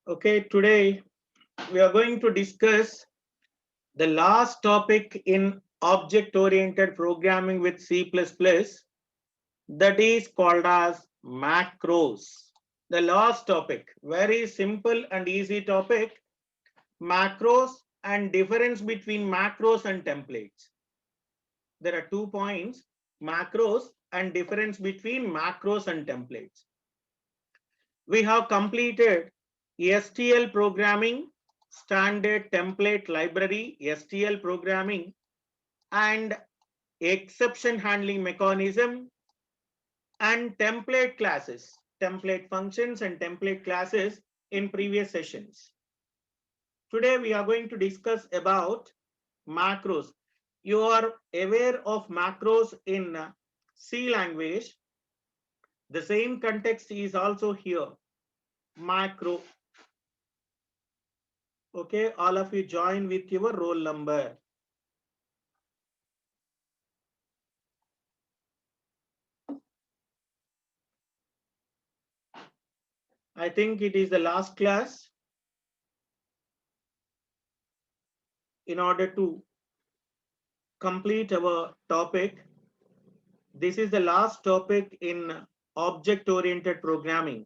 Okay, today we are going to discuss the last topic in object-oriented programming with C++, that is called as macros. The last topic, very simple and easy topic, macros and difference between macros and templates. There are 2 points, macros and difference between macros and templates. We have completed STL programming, standard template library, STL programming, and exception handling mechanism, and template classes, template functions and template classes in previous sessions. Today we are going to discuss about macros. You are aware of macros in C language. The same context is also here, macro. Okay, all of you join with your roll number. I think it is the last class. In order to complete our topic, this is the last topic in object-oriented programming.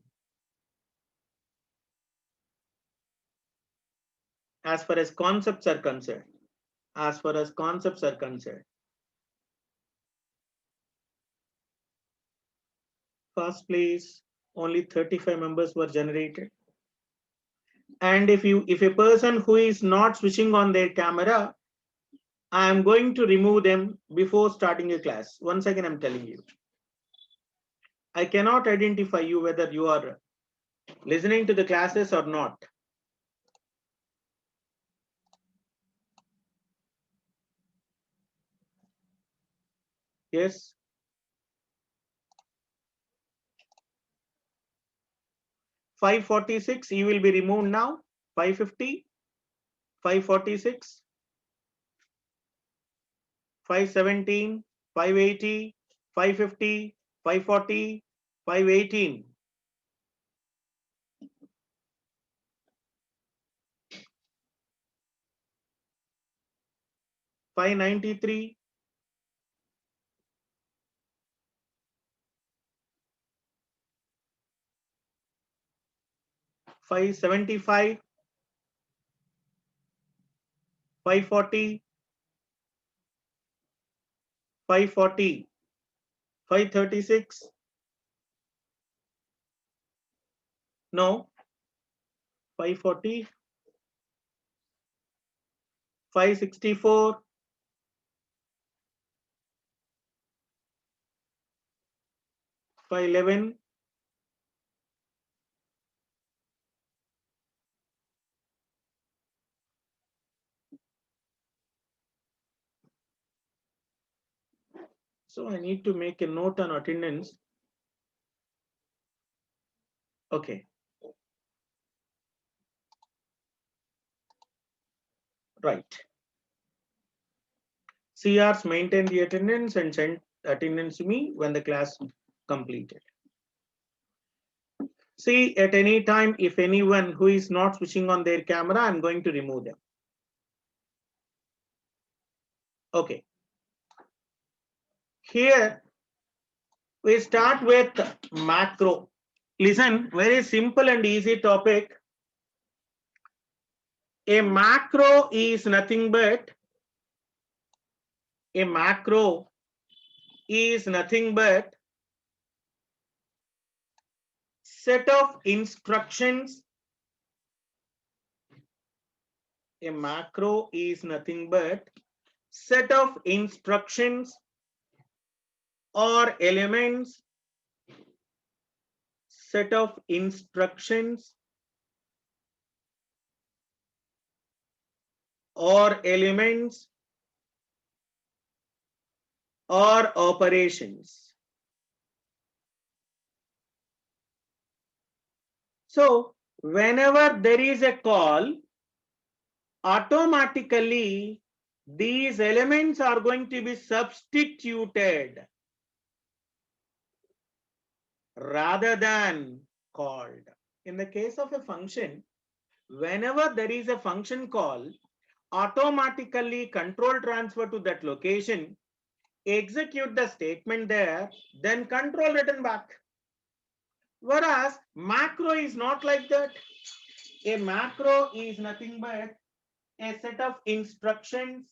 As far as concepts are concerned, first place, only 35 members were generated. And if a person who is not switching on their camera, I am going to remove them before starting a class. Once again, I'm telling you, I cannot identify you whether you are listening to the classes or not. Yes. 546, you will be removed now. 550, 546, 517, 580, 550, 540, 518. $593, 575, 540, 540, 536. No, 540, 564, 511, 'So I need to make a note on attendance. Okay. Right. CRs maintain the attendance and send attendance to me when the class completed. See, at any time, if anyone who is not switching on their camera, I'm going to remove them. Okay. Here, we start with macro. Listen, very simple and easy topic. A macro is nothing but set of instructions. A macro is nothing but set of instructions or elements, set of instructions or elements or operations. So whenever there is a call, automatically these elements are going to be substituted rather than called. In the case of a function, whenever there is a function call, automatically control transfer to that location, execute the statement there, then control return back. Whereas macro is not like that. A macro is nothing but a set of instructions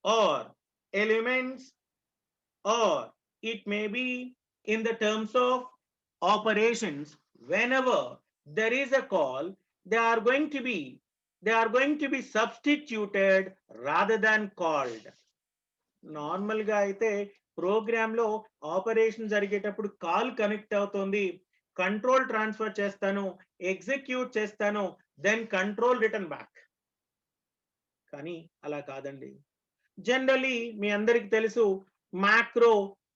or elements, or it may be in the terms of operations. Whenever there is a call, they are going to be substituted rather than called. Normal గా అయితే programme లో operation జరిగేటప్పుడు call connect అవుతుంది, control transfer చేస్తాను, execute చేస్తాను, then control return back. కానీ అలా కాదండి. జనరలీ మీ అందరికి తెలుసు, macro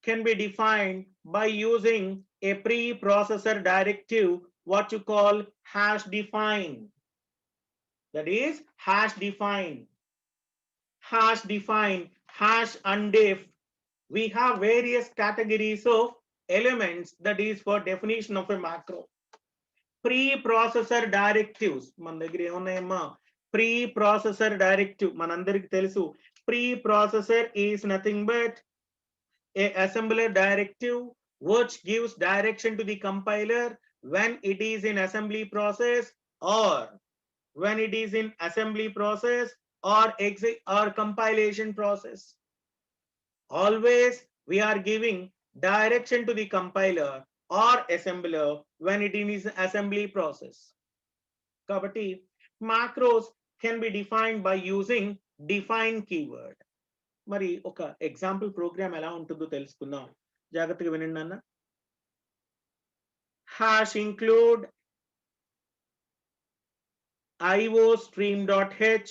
can be defined by using a preprocessor directive, what you call hash define. That is hash define, hash undef. We have various categories of elements that is for definition of a macro. Preprocessor directives మన దగ్గర ఏమున్నాయమ్మా? Preprocessor directive మనందరికి తెలుసు. Preprocessor is nothing but a assembler directive which gives direction to the compiler when it is in assembly process, or when it is in assembly process or compilation process. Always we are giving direction to the compiler or assembler when it is assembly process. Kabatti macros can be defined by using define keyword. మరి ఒక example programme ఎలా ఉంటుందో తెలుసుకుందాం, జాగ్రత్తగా వినండి అన్న. hash include iostream.h,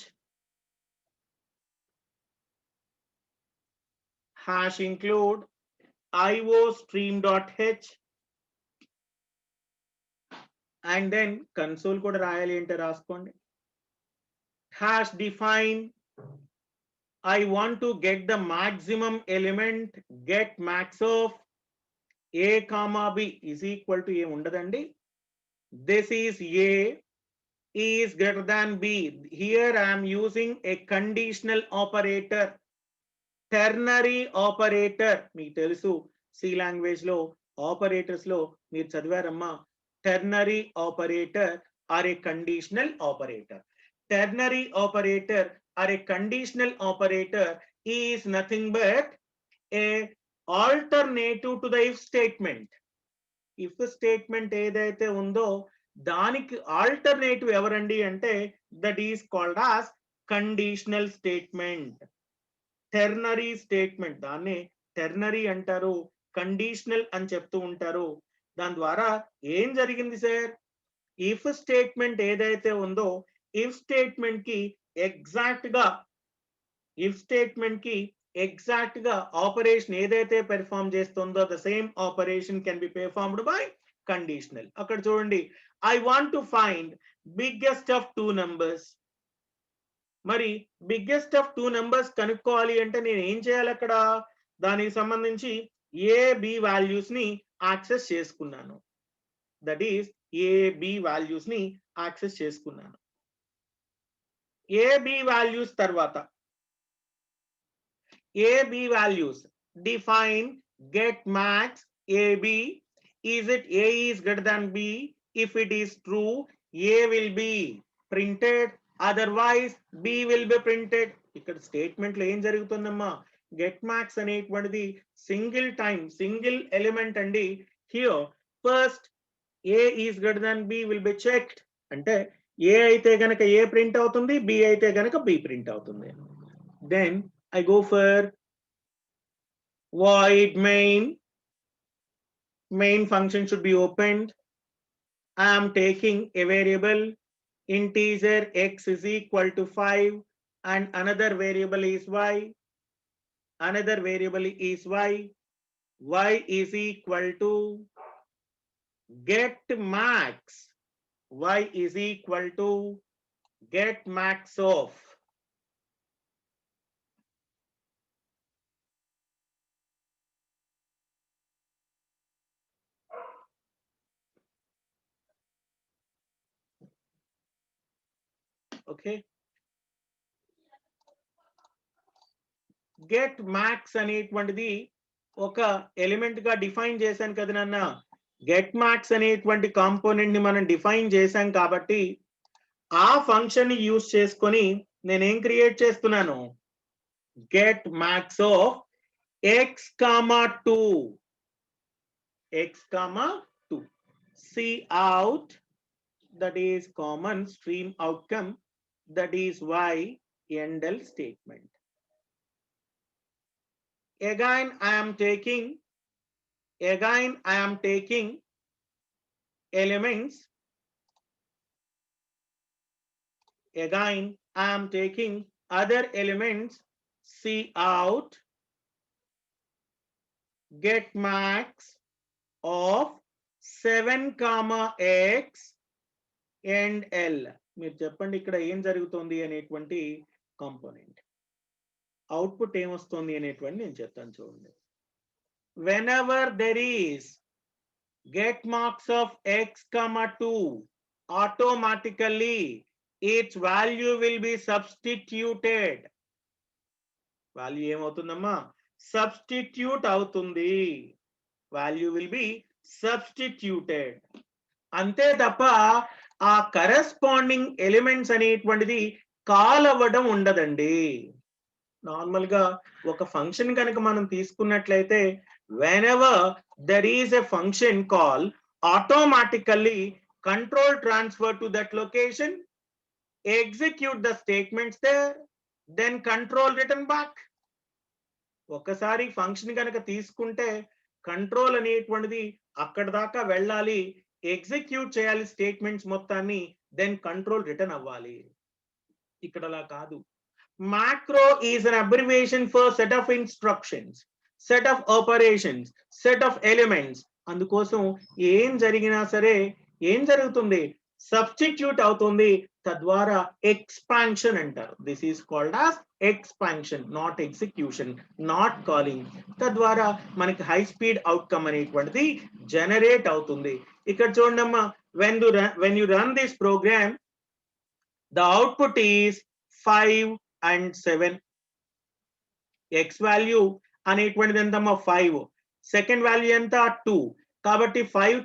hash include iostream.h, and then console కూడా రాయాలి అంటే రాసుకోండి. hash define I want to get the maximum element, get max of a comma b is equal to a ఉండదండి. This is a is greater than b. Here I am using a conditional operator, ternary operator. మీకు తెలుసు C language లో operators లో మీరు చదివారమ్మా. ternary operator are a conditional operator. Ternary operator or a conditional operator is nothing but a alternative to the if statement. If statement ఏదైతే ఉందో దానికి alternative ఎవరండి అంటే that is called as conditional statement. Ternary statement, దాన్ని ternary అంటారు, conditional అని చెప్తూ ఉంటారు. దాని ద్వారా ఏం జరిగింది సార్? ఇఫ్ స్టేట్మెంట్ ఏదైతే ఉందో ఇఫ్ స్టేట్మెంట్ కి ఎగ్జాక్ట్ గా ఆపరేషన్ ఏదైతే పెర్ఫార్మ్ చేస్తుందో the same operation can be performed by conditional. అక్కడ చూడండి, I want to find biggest of 2 numbers. మరి బిగ్గెస్ట్ ఆఫ్ 2 numbers కనుక్కోవాలి అంటే నేను ఏం చేయాలి? అక్కడ దానికి సంబంధించి ఏ బి వాల్యూస్ ని యాక్సెస్ చేసుకున్నాను. That is A B values ని యాక్సెస్ చేసుకున్నాను. ఏ బి వాల్యూస్ తర్వాత A B values define get max ab. Is it a is greater than b? If it is true, a will be printed, otherwise b will be printed. ఇక్కడ statement లో ఏం జరుగుతుందమ్మా? get max అనేటువంటిది single element అండి. Here first a is greater than b will be checked. అంటే a అయితే గనక a print అవుతుంది, b అయితే గనక b ప్రింట్ అవుతుంది. Then I go for void main function should be opened. I am taking a variable integer x is equal to 5 and another variable is y. Y is equal to get max. Y is equal to get max of okay, get max అనేటువంటిది ఒక element గా define చేశాను కదా నాన్న. Get max అనేటువంటి component ని మనం define చేశాం కాబట్టి ఆ ఫంక్షన్ ని యూజ్ చేసుకొని నేనేం క్రియేట్ చేస్తున్నాను, get max of x, 2 x, 2 see out, that is common stream outcome, that is y end L statement. Again I am taking elements, again I am taking other elements, see out, get max of 7, x and L. మీరు చెప్పండి ఇక్కడ ఏం జరుగుతుంది అనేటువంటి component, output ఏమొస్తుంది అనేటువంటి నేను చెప్తాను చూడండి. whenever there is get marks of x, 2, automatically its value will be substituted. Value ఏమవుతుందమ్మా, సబ్స్టిట్యూట్ అవుతుంది. Value will be substituted. అంతే తప్ప ఆ కరెస్పాండింగ్ ఎలిమెంట్స్ అనేటువంటిది కాల్ అవ్వడం ఉండదండి. నార్మల్ గా ఒక ఫంక్షన్ కనుక మనం తీసుకున్నట్లయితే whenever there is a function call, automatically control transfer to that location, execute the statements there, then control return back. ఒకసారి ఫంక్షన్ కనుక తీసుకుంటే కంట్రోల్ అనేటువంటిది అక్కడ దాకా వెళ్ళాలి, ఎగ్జిక్యూట్ చేయాలి స్టేట్మెంట్స్ మొత్తాన్ని, దెన్ కంట్రోల్ రిటర్న్ అవ్వాలి. ఇక్కడ అలా కాదు. Macro is an abbreviation for set of instructions, set of operations, set of elements. అందుకోసం ఏం జరిగినా సరే ఏం జరుగుతుంది, సబ్స్టిట్యూట్ అవుతుంది, తద్వారా ఎక్స్పాన్షన్ అంటారు. This is called as expansion, not execution, not calling. తద్వారా మనకి హై స్పీడ్ అవుట్కమ్ అనేటువంటిది జనరేట్ అవుతుంది. ఇక్కడ చూడండమ్మా, when you run this program, the output is 5 and 7. x value అనేటువంటిది ఎంతమ్మా, 5. సెకండ్ వాల్యూ ఎంత, 2. కాబట్టి 5,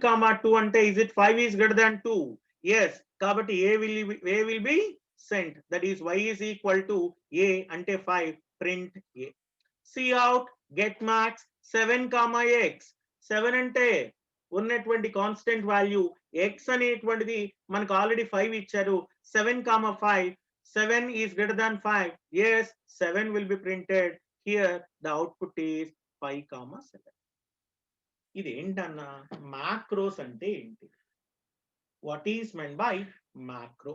2 అంటే is it 5 is greater than 2? yes. కాబట్టి a will be sent, that is y is equal to a అంటే 5, print a. see out, get max 7, x. 7 అంటే ఉన్నటువంటి constant value, x అనేటువంటిది మనకు ఆల్రెడీ 5 ఇచ్చారు. 7, 5, 7 is greater than 5. yes, 7 will be printed here. The output is 5, 7. ఇది ఏంటన్నా, macros అంటే ఏంటి, what is men by macro.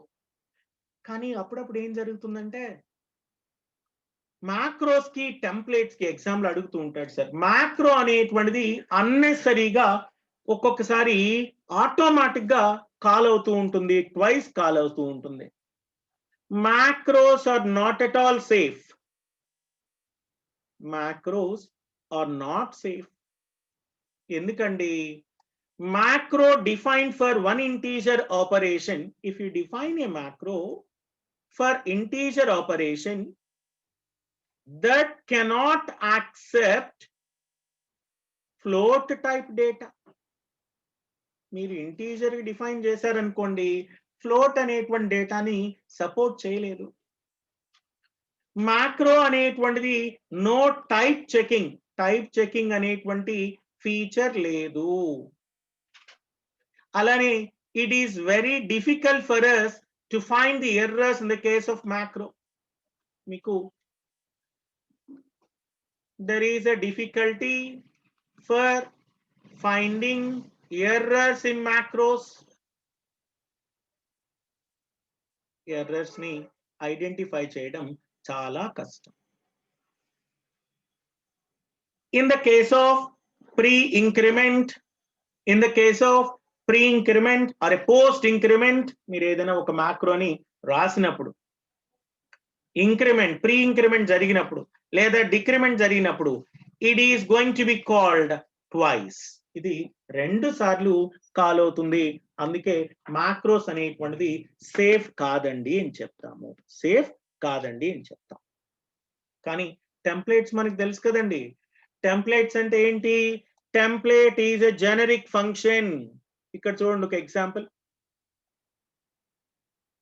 కానీ అప్పుడప్పుడు ఏం జరుగుతుందంటే మ్యాక్రోస్ కి టెంప్లెట్స్ కి ఎగ్జాంపుల్ అడుగుతూ ఉంటాడు సార్. మ్యాక్రో అనేటువంటిది అన్నెసరీగా ఒక్కొక్కసారి ఆటోమేటిక్ గా కాల్ అవుతూ ఉంటుంది, ట్వైస్ కాల్ అవుతూ ఉంటుంది. macros are not at all safe. macros are not safe. ఎందుకండి, macro defined for one integer operation. if you define a macro for integer operation that cannot accept float type data, మీరు integer define చేశారనుకోండి, float అనేటువంటి డేటాని support చేయలేదు. Macro అనేటువంటిది no type checking అనేటువంటి feature లేదు. అలానే it is very difficult for us to find the errors in the case of macro. మీకు there is a difficulty for finding errors in macros. Errors ని identify చేయడం చాలా కష్టం. In the case of pre increment or post increment, మీరు ఏదైనా ఒక macaroni రాసినప్పుడు pre increment జరిగినప్పుడు లేదా డిక్రిమెంట్ జరిగినప్పుడు, it is going to be called twice. ఇది 2 సార్లు కాల్ అవుతుంది. అందుకే మాక్రోస్ అనేటువంటిది సేఫ్ కాదండి అని చెప్తాము. సేఫ్ కాదండి అని చెప్తాం. కానీ టెంప్లేట్స్ మనకు తెలుసు కదండి. టెంప్లేట్స్ అంటే ఏంటి? Template is a generic function. ఇక్కడ చూడండి ఒక example.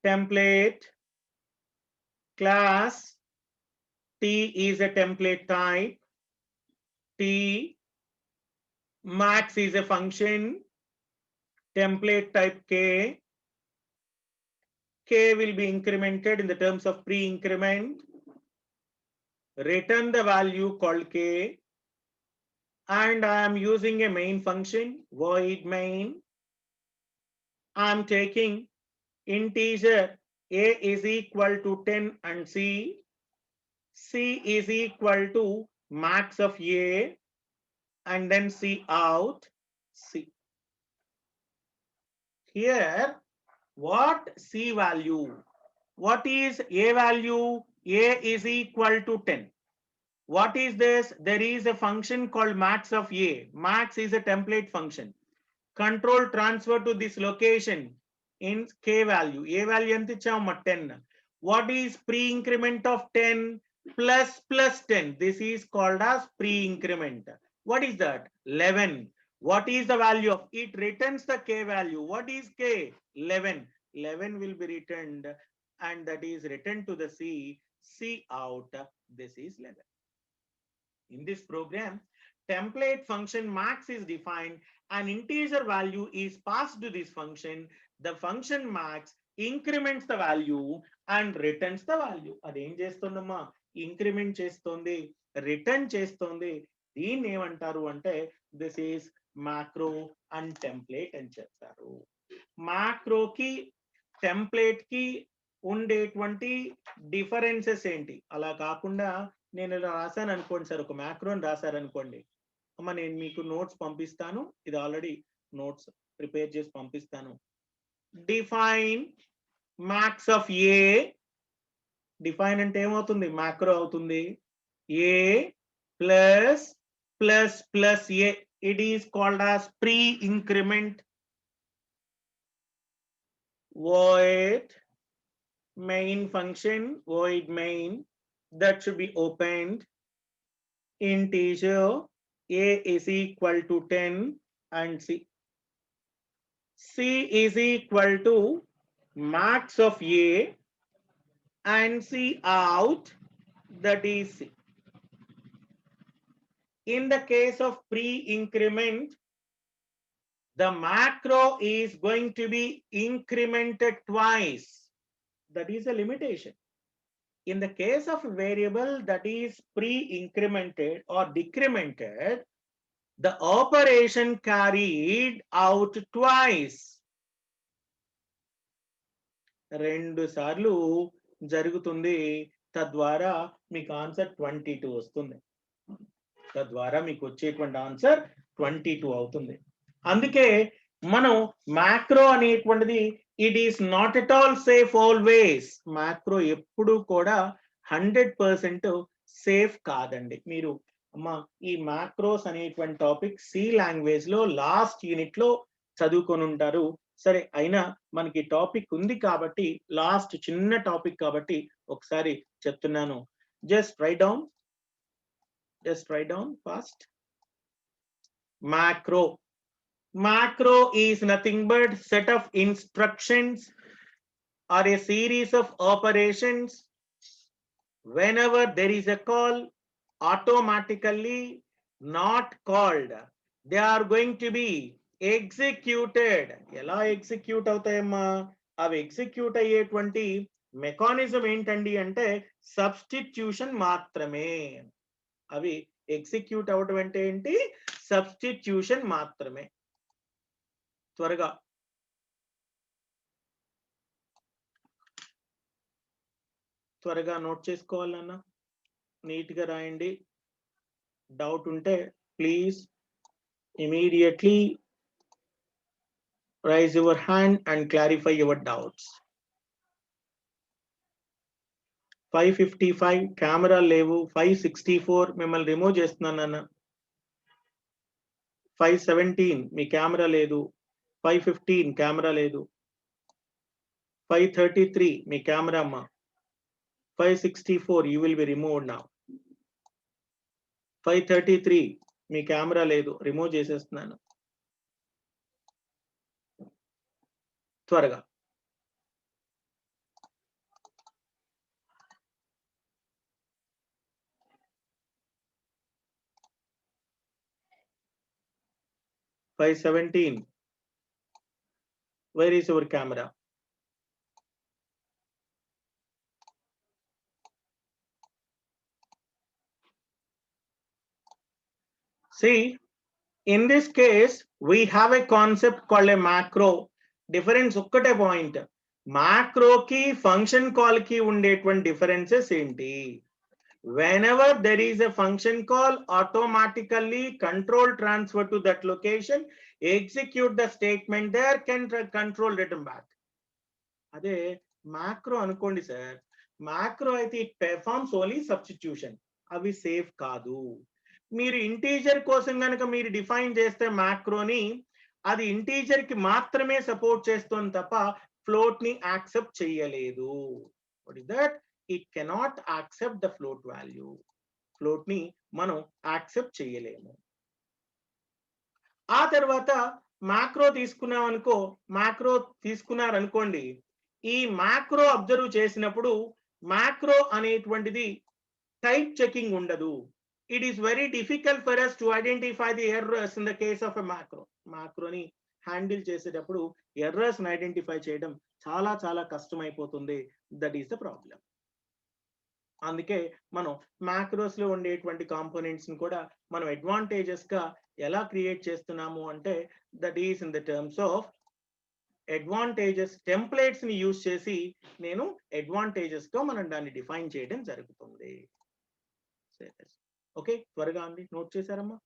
Template class T is a template type. T max is a function. Template type K. K will be incremented in the terms of pre-increment. Return the value called K. And I am using a main function, void main. I am taking integer A is equal to 10 and C. C is equal to max of A and then C out C. Here, what C value? What is A value? A is equal to 10. What is this? There is a function called max of A. Max is a template function. Control transfer to this location in K value. A value enti ichama 10. What is pre-increment of 10 plus 10? This is called as pre-increment. What is that? 11. What is the value of it? Returns the K value. What is K? 11. 11 will be returned and that is returned to the C. C out. This is 11. In this program, template function max is defined. An integer value is passed to this function. The function max increments the value and returns the value. అదేం చేస్తుందమ్మా? Increment చేస్తుంది, return చేస్తుంది. దీన్ని ఏమంటారు అంటే this is macro and template అని చెప్తారు. మాక్రోకి template కి ఉండేటువంటి డిఫరెన్సెస్ ఏంటి? అలా కాకుండా నేను ఇలా రాశాను అనుకోండి సార్, ఒక మ్యాక్రోని రాశారనుకోండి, అమ్మ నేను మీకు నోట్స్ పంపిస్తాను. ఇది ఆల్రెడీ నోట్స్ ప్రిపేర్ చేసి పంపిస్తాను. Define max of A. Define అంటే ఏమవుతుంది? మ్యాక్రో అవుతుంది. A plus plus plus A. It is called as pre increment. void main function, void main, that should be opened. Integer A is equal to 10 and C. C is equal to max of A and C out, that is C. In the case of pre-increment, the macro is going to be incremented twice. That is a limitation. In the case of a variable that is pre-incremented or decremented, the operation carried out twice. రెండు సార్లు జరుగుతుంది. తద్వారా మీకు answer 22 వస్తుంది. తద్వారా మీకు వచ్చేటువంటి answer 22 అవుతుంది. అందుకే మనం మ్యాక్రో అనేటువంటిది it is not at all safe always. Macro ఎప్పుడు కూడా 100% సేఫ్ కాదండి. మీరు అమ్మా ఈ మ్యాక్రోస్ అనేటువంటి టాపిక్ సి లాంగ్వేజ్ లో లాస్ట్ యూనిట్ లో చదువుకొని ఉంటారు. సరే, అయినా మనకి టాపిక్ ఉంది కాబట్టి లాస్ట్ చిన్న టాపిక్ కాబట్టి ఒకసారి చెప్తున్నాను. Just right down fast. macro. Macro is nothing but set of instructions or a series of operations. Whenever there is a call, automatically not called, they are going to be executed. ఎలా execute అవుతాయమ్మా? అవి execute అయ్యేటువంటి mechanism ఏంటండి అంటే substitution మాత్రమే. అవి execute అవడం అంటే ఏంటి? సబ్స్టిట్యూషన్ మాత్రమే. త్వరగా నోట్ చేసుకోవాలన్నా నీట్ గా రాయండి. డౌట్ ఉంటే please immediately raise your hand and clarify your doubts. 555 camera లేవు. 564 మిమ్మల్ని రిమూవ్ చేస్తున్నాను అన్న. 517 మీ కెమెరా లేదు. 515 కెమెరా లేదు. 533 మీ కెమెరా అమ్మా. 564 you will be removed now. 533 me camera లేదు, రిమూవ్ చేసేస్తున్నాను త్వరగా. $517 where is your camera? See, in this case we have a concept called a macro. Difference ఒక్కటే పాయింట్, macro కి function call కి ఉండేటువంటి differences ఏంటి? Whenever there is a function call, automatically control transfer to that location, execute the statement there, can control return back. అదే macro అనుకోండి sir, macro అయితే it performs only substitution, అవి safe కాదు. మీరు integer కోసం కనుక మీరు డిఫైన్ చేస్తే macroని, అది ఇంటీజర్ కి మాత్రమే సపోర్ట్ చేస్తుంది తప్ప ఫ్లోట్ ని యాక్సెప్ట్ చేయలేదు. What is that? It cannot accept the float value. Float ని మనం యాక్సెప్ట్ చేయలేము. ఆ తర్వాత మ్యాక్రో తీసుకున్నాం అనుకో, మ్యాక్రో తీసుకున్నారనుకోండి, ఈ మ్యాక్రో అబ్జర్వ్ చేసినప్పుడు మ్యాక్రో అనేటువంటిది టైప్ చెకింగ్ ఉండదు. It is very difficult for us to identify the errors in the case of a macro. Macaroni handle చేసేటప్పుడు ఎర్రర్స్ ని ఐడెంటిఫై చేయడం చాలా చాలా కష్టమైపోతుంది. That is the problem. అందుకే మనం మ్యాక్రోస్ లో ఉండేటువంటి కాంపోనెంట్స్ ని కూడా మనం అడ్వాంటేజెస్ గా ఎలా క్రియేట్ చేస్తున్నాము అంటే, that is in the terms of advantages templates ని యూజ్ చేసి నేను అడ్వాంటేజెస్ గా మనం దాన్ని డిఫైన్ చేయడం జరుగుతుంది. ఓకే, త్వరగా అండి, note చేశారమ్మా?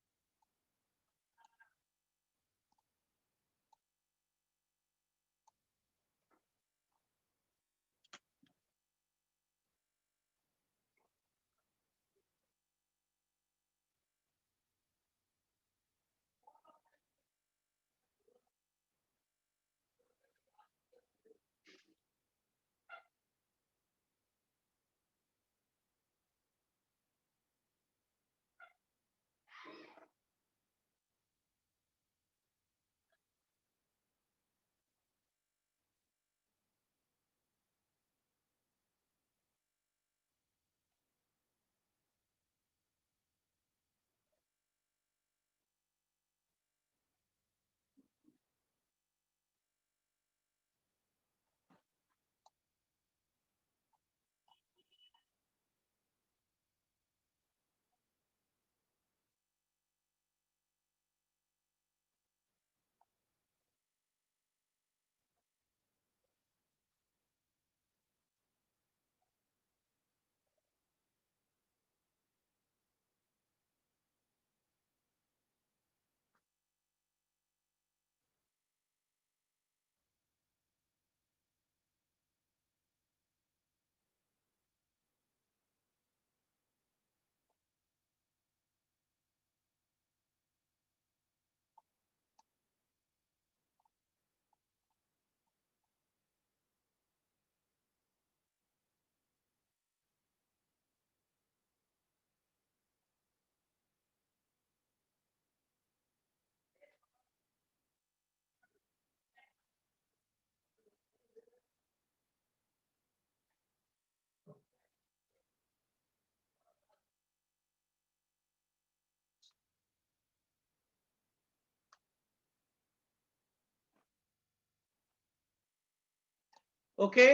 Okay.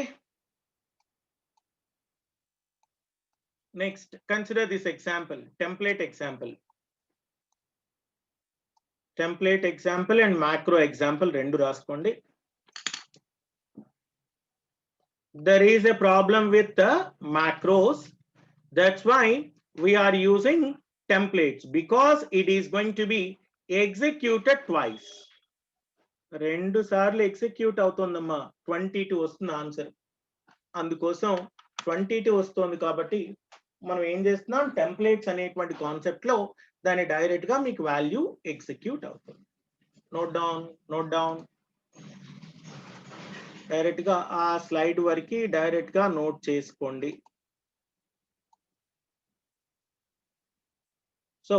Next, consider this example, template example. Template example and macro example rendu raskondi. There is a problem with the macros. That's why we are using templates, because it is going to be executed twice. రెండు సార్లు execute అవుతుందమ్మా. 22 వస్తుంది answer. అందుకోసం 22 వస్తుంది కాబట్టి మనం ఏం చేస్తున్నాం, టెంప్లేట్స్ అనేటువంటి కాన్సెప్ట్ లో దాని డైరెక్ట్ గా మీకు వాల్యూ ఎగ్జిక్యూట్ అవుతుంది. నోట్ డౌన్ డైరెక్ట్ గా ఆ స్లైడ్ వరకు డైరెక్ట్ గా నోట్ చేసుకోండి. సో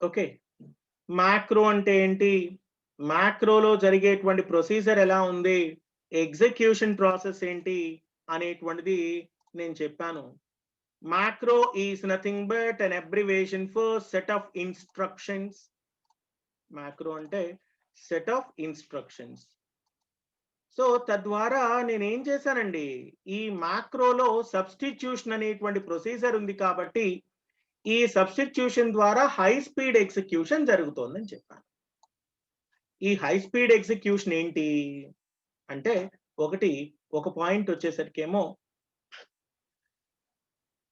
ఓకే, మ్యాక్రో అంటే ఏంటి, మ్యాక్రోలో జరిగేటువంటి ప్రొసీజర్ ఎలా ఉంది, ఎగ్జిక్యూషన్ ప్రాసెస్ ఏంటి అనేటువంటిది నేను చెప్పాను. Macro is nothing but an abbreviation for set of instructions. Macro అంటే సెట్ ఆఫ్ ఇన్స్ట్రక్షన్స్. సో తద్వారా నేను ఏం చేశానండి, ఈ మ్యాక్రోలో సబ్స్టిట్యూషన్ అనేటువంటి ప్రొసీజర్ ఉంది కాబట్టి ఈ సబ్స్టిట్యూషన్ ద్వారా హై స్పీడ్ ఎగ్జిక్యూషన్ జరుగుతోందని చెప్పాను. ఈ హై స్పీడ్ ఎగ్జిక్యూషన్ ఏంటి అంటే, ఒక పాయింట్ వచ్చేసరికేమో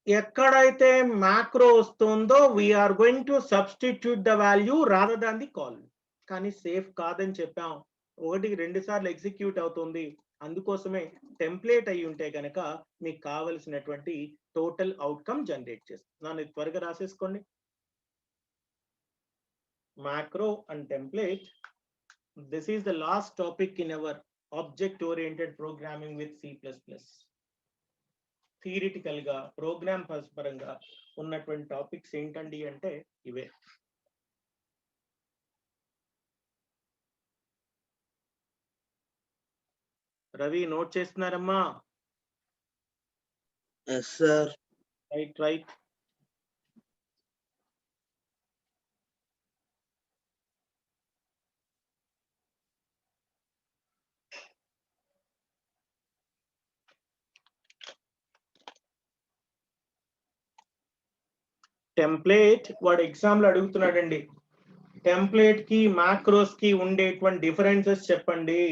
ఎక్కడైతే మ్యాక్రో వస్తుందో we are going to substitute the value rather than the call. కానీ సేఫ్ కాదని చెప్పాం. 1-2 సార్లు ఎగ్జిక్యూట్ అవుతుంది. అందుకోసమే టెంప్లేట్ అయి ఉంటే కనుక మీకు కావలసినటువంటి టోటల్ అవుట్కమ్ జనరేట్ చేస్తుంది. నన్ను త్వరగా రాసేసుకోండి. Macro and template. This is the last topic in our object-oriented programming with C++. Theoretical గా ప్రోగ్రామ్ పరంగా ఉన్నటువంటి టాపిక్స్ ఏంటండి అంటే ఇవే. రవి నోట్ చేస్తున్నారమ్మా? Yes, sir. Right. టెంప్లేట్ వాడు ఎగ్జామ్ లో అడుగుతున్నాడండి, టెంప్లేట్ కి మాక్రోస్ కి ఉండేటువంటి డిఫరెన్సెస్ చెప్పండి.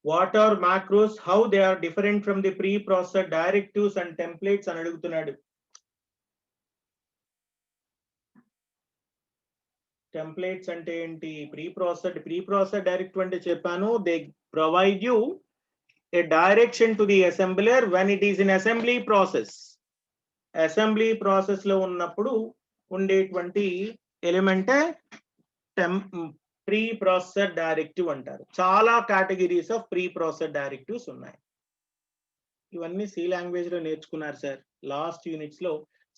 What are macros, how they are different from the pre processed directives and templates అని అడుగుతున్నాడు. టెంప్లేట్స్ అంటే ఏంటి, ప్రీ ప్రాసెస్డ్ డైరెక్టివ్ అంటే చెప్పాను, they provide you a direction to the assembler when it is in assembly process. Assembly process లో ఉన్నప్పుడు ఉండేటువంటి ఎలిమెంటే pre processed directive అంటారు. చాలా categories of pre processed directives ఉన్నాయి. ఇవన్నీ సి లాంగ్వేజ్ లో నేర్చుకున్నారు సార్. లాస్ట్ యూనిట్స్ లో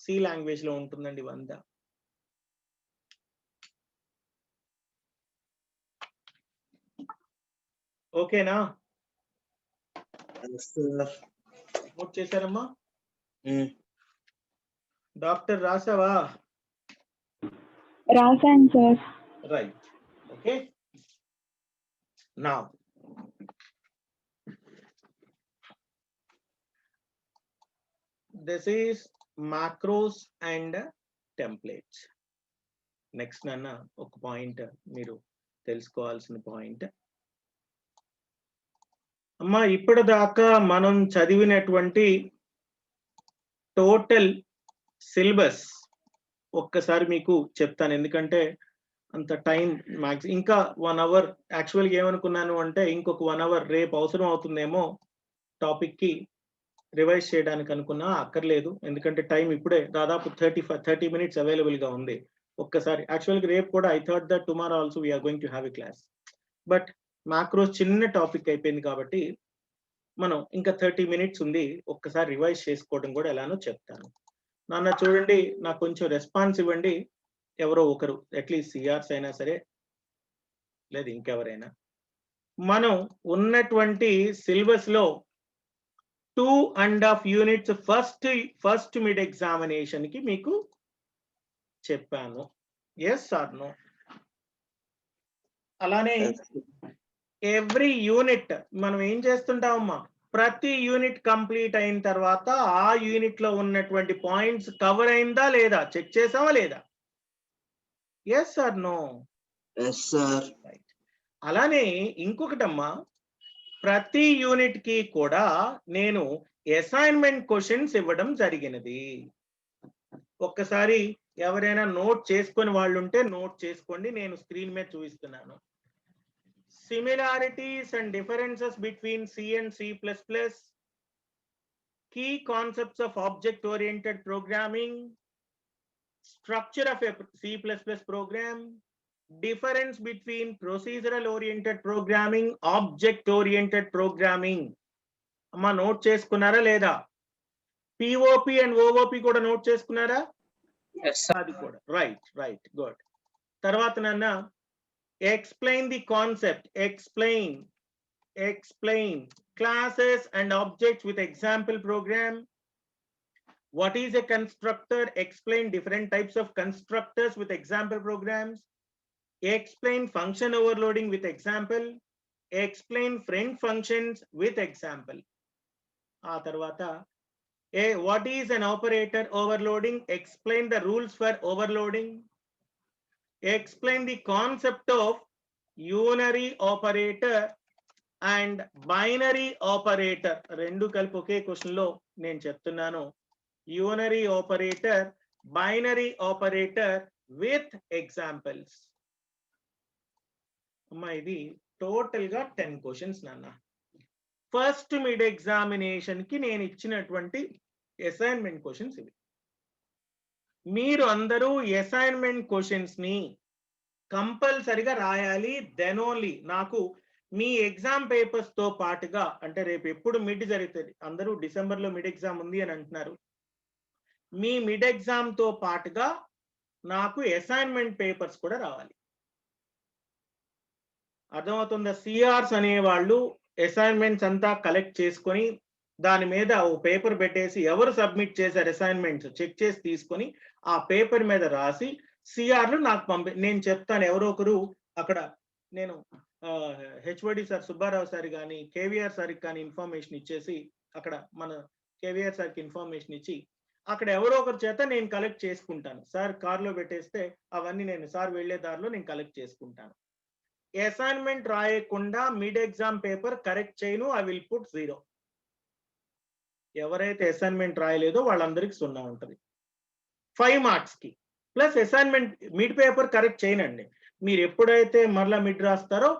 సి లాంగ్వేజ్ లో ఉంటుందండి ఇవంతా. ఓకేనా? నోట్ చేశారమ్మా? డాక్టర్ రాసావా? రాసాను sir. Right. Okay, now this is macros and templates. Next నాన్న ఒక పాయింట్ మీరు తెలుసుకోవాల్సిన పాయింట్ అమ్మా, ఇప్పటిదాకా మనం చదివినటువంటి టోటల్ సిలబస్ ఒక్కసారి మీకు చెప్తాను, ఎందుకంటే అంత టైం మ్యాక్స్ ఇంకా 1 అవర్. యాక్చువల్గా ఏమనుకున్నాను అంటే ఇంకొక 1 అవర్ రేపు అవసరం అవుతుందేమో టాపిక్ కి రివైజ్ చేయడానికి అనుకున్నా, అక్కర్లేదు. ఎందుకంటే టైం ఇప్పుడే దాదాపు 30 minutes అవైలబుల్ గా ఉంది. ఒక్కసారి యాక్చువల్గా రేపు కూడా I thought that tomorrow also we are going to have a class, but macros చిన్న టాపిక్ అయిపోయింది కాబట్టి మనం ఇంకా 30 minutes ఉంది. ఒక్కసారి రివైజ్ చేసుకోవడం కూడా ఎలానో చెప్తాను. నాన్న చూడండి, నాకు కొంచెం రెస్పాన్స్ ఇవ్వండి, ఎవరో ఒకరు, అట్లీస్ట్ సిఆర్స్ అయినా సరే లేదు ఇంకెవరైనా. మనం ఉన్నటువంటి సిలబస్ లో 2.5 units ఫస్ట్ మిడ్ ఎగ్జామినేషన్ కి మీకు చెప్పాను. Yes or no? అలానే ఎవ్రీ యూనిట్ మనం ఏం చేస్తుంటామమ్మా, ప్రతి యూనిట్ కంప్లీట్ అయిన తర్వాత ఆ యూనిట్ లో ఉన్నటువంటి పాయింట్స్ కవర్ అయిందా లేదా చెక్ చేసావా లేదా? Yes or no? Yes, sir. Right. అలానే ఇంకొకటమ్మా, ప్రతి యూనిట్ కి కూడా నేను అసైన్మెంట్ క్వశ్చన్స్ ఇవ్వడం జరిగినది. ఒక్కసారి ఎవరైనా నోట్ చేసుకొని వాళ్ళు ఉంటే నోట్ చేసుకోండి, నేను స్క్రీన్ మీద చూపిస్తున్నాను. Similarities and differences between C and C++, key concepts of object oriented programming, structure of a C++ program, difference between procedural oriented programming, object oriented programming. అమ్మా నోట్ చేసుకున్నారా లేదా? POP అండ్ OOP కూడా note చేసుకున్నారా? అది కూడా right good. తర్వాత నాన్న explain the concept, explain classes and objects with example program. What is a constructor? Explain different types of constructors with example programs. Explain function overloading with example. Explain friend functions with example. ఆ తర్వాత what is an operator overloading? Explain the rules for overloading. Explain the concept of unary operator and binary operator. రెండు కలిపి ఒకే question లో నేను చెప్తున్నాను. unary operator, binary operator with examples. అమ్మా ఇది total గా 10 క్వశ్చన్స్ నాన్న. ఫస్ట్ మిడ్ ఎగ్జామినేషన్ కి నేను ఇచ్చినటువంటి అసైన్మెంట్ క్వశ్చన్స్ ఇవి. మీరు అందరూ అసైన్మెంట్ క్వశ్చన్స్ ని కంపల్సరిగా రాయాలి. దెన్ ఓన్లీ నాకు మీ ఎగ్జామ్ పేపర్స్ తో పాటుగా, అంటే రేపు ఎప్పుడు మిడ్ జరుగుతుంది, అందరూ డిసెంబర్ లో మిడ్ ఎగ్జామ్ ఉంది అని అంటున్నారు. మీ మిడ్ ఎగ్జామ్ తో పాటుగా నాకు అసైన్మెంట్ పేపర్స్ కూడా రావాలి. అర్థమవుతుందా? సిఆర్స్ అనేవాళ్ళు అసైన్మెంట్స్ అంతా కలెక్ట్ చేసుకొని దాని మీద ఓ పేపర్ పెట్టేసి ఎవరు సబ్మిట్ చేశారు అసైన్మెంట్స్ చెక్ చేసి తీసుకొని ఆ పేపర్ మీద రాసి సిఆర్లు నాకు నేను చెప్తాను. ఎవరో ఒకరు అక్కడ నేను హెచ్ఓడి సార్ సుబ్బారావు సార్ కానీ కేవీఆర్ సార్కి కానీ ఇన్ఫర్మేషన్ ఇచ్చేసి, అక్కడ మన కేవీఆర్ సార్కి ఇన్ఫర్మేషన్ ఇచ్చి అక్కడ ఎవరో ఒకరి చేత నేను కలెక్ట్ చేసుకుంటాను. సార్ కార్లో పెట్టేస్తే అవన్నీ నేను సార్ వెళ్లే దారిలో నేను కలెక్ట్ చేసుకుంటాను. అసైన్మెంట్ రాయకుండా మిడ్ ఎగ్జామ్ పేపర్ కరెక్ట్ చేయను. I will put 0. ఎవరైతే అసైన్మెంట్ రాయలేదో వాళ్ళందరికీ 0 ఉంటుంది 5 మార్క్స్ కి. Plus assignment mid paper correct చేయనండి. మీరు ఎప్పుడైతే మరలా మిడ్ రాస్తారో,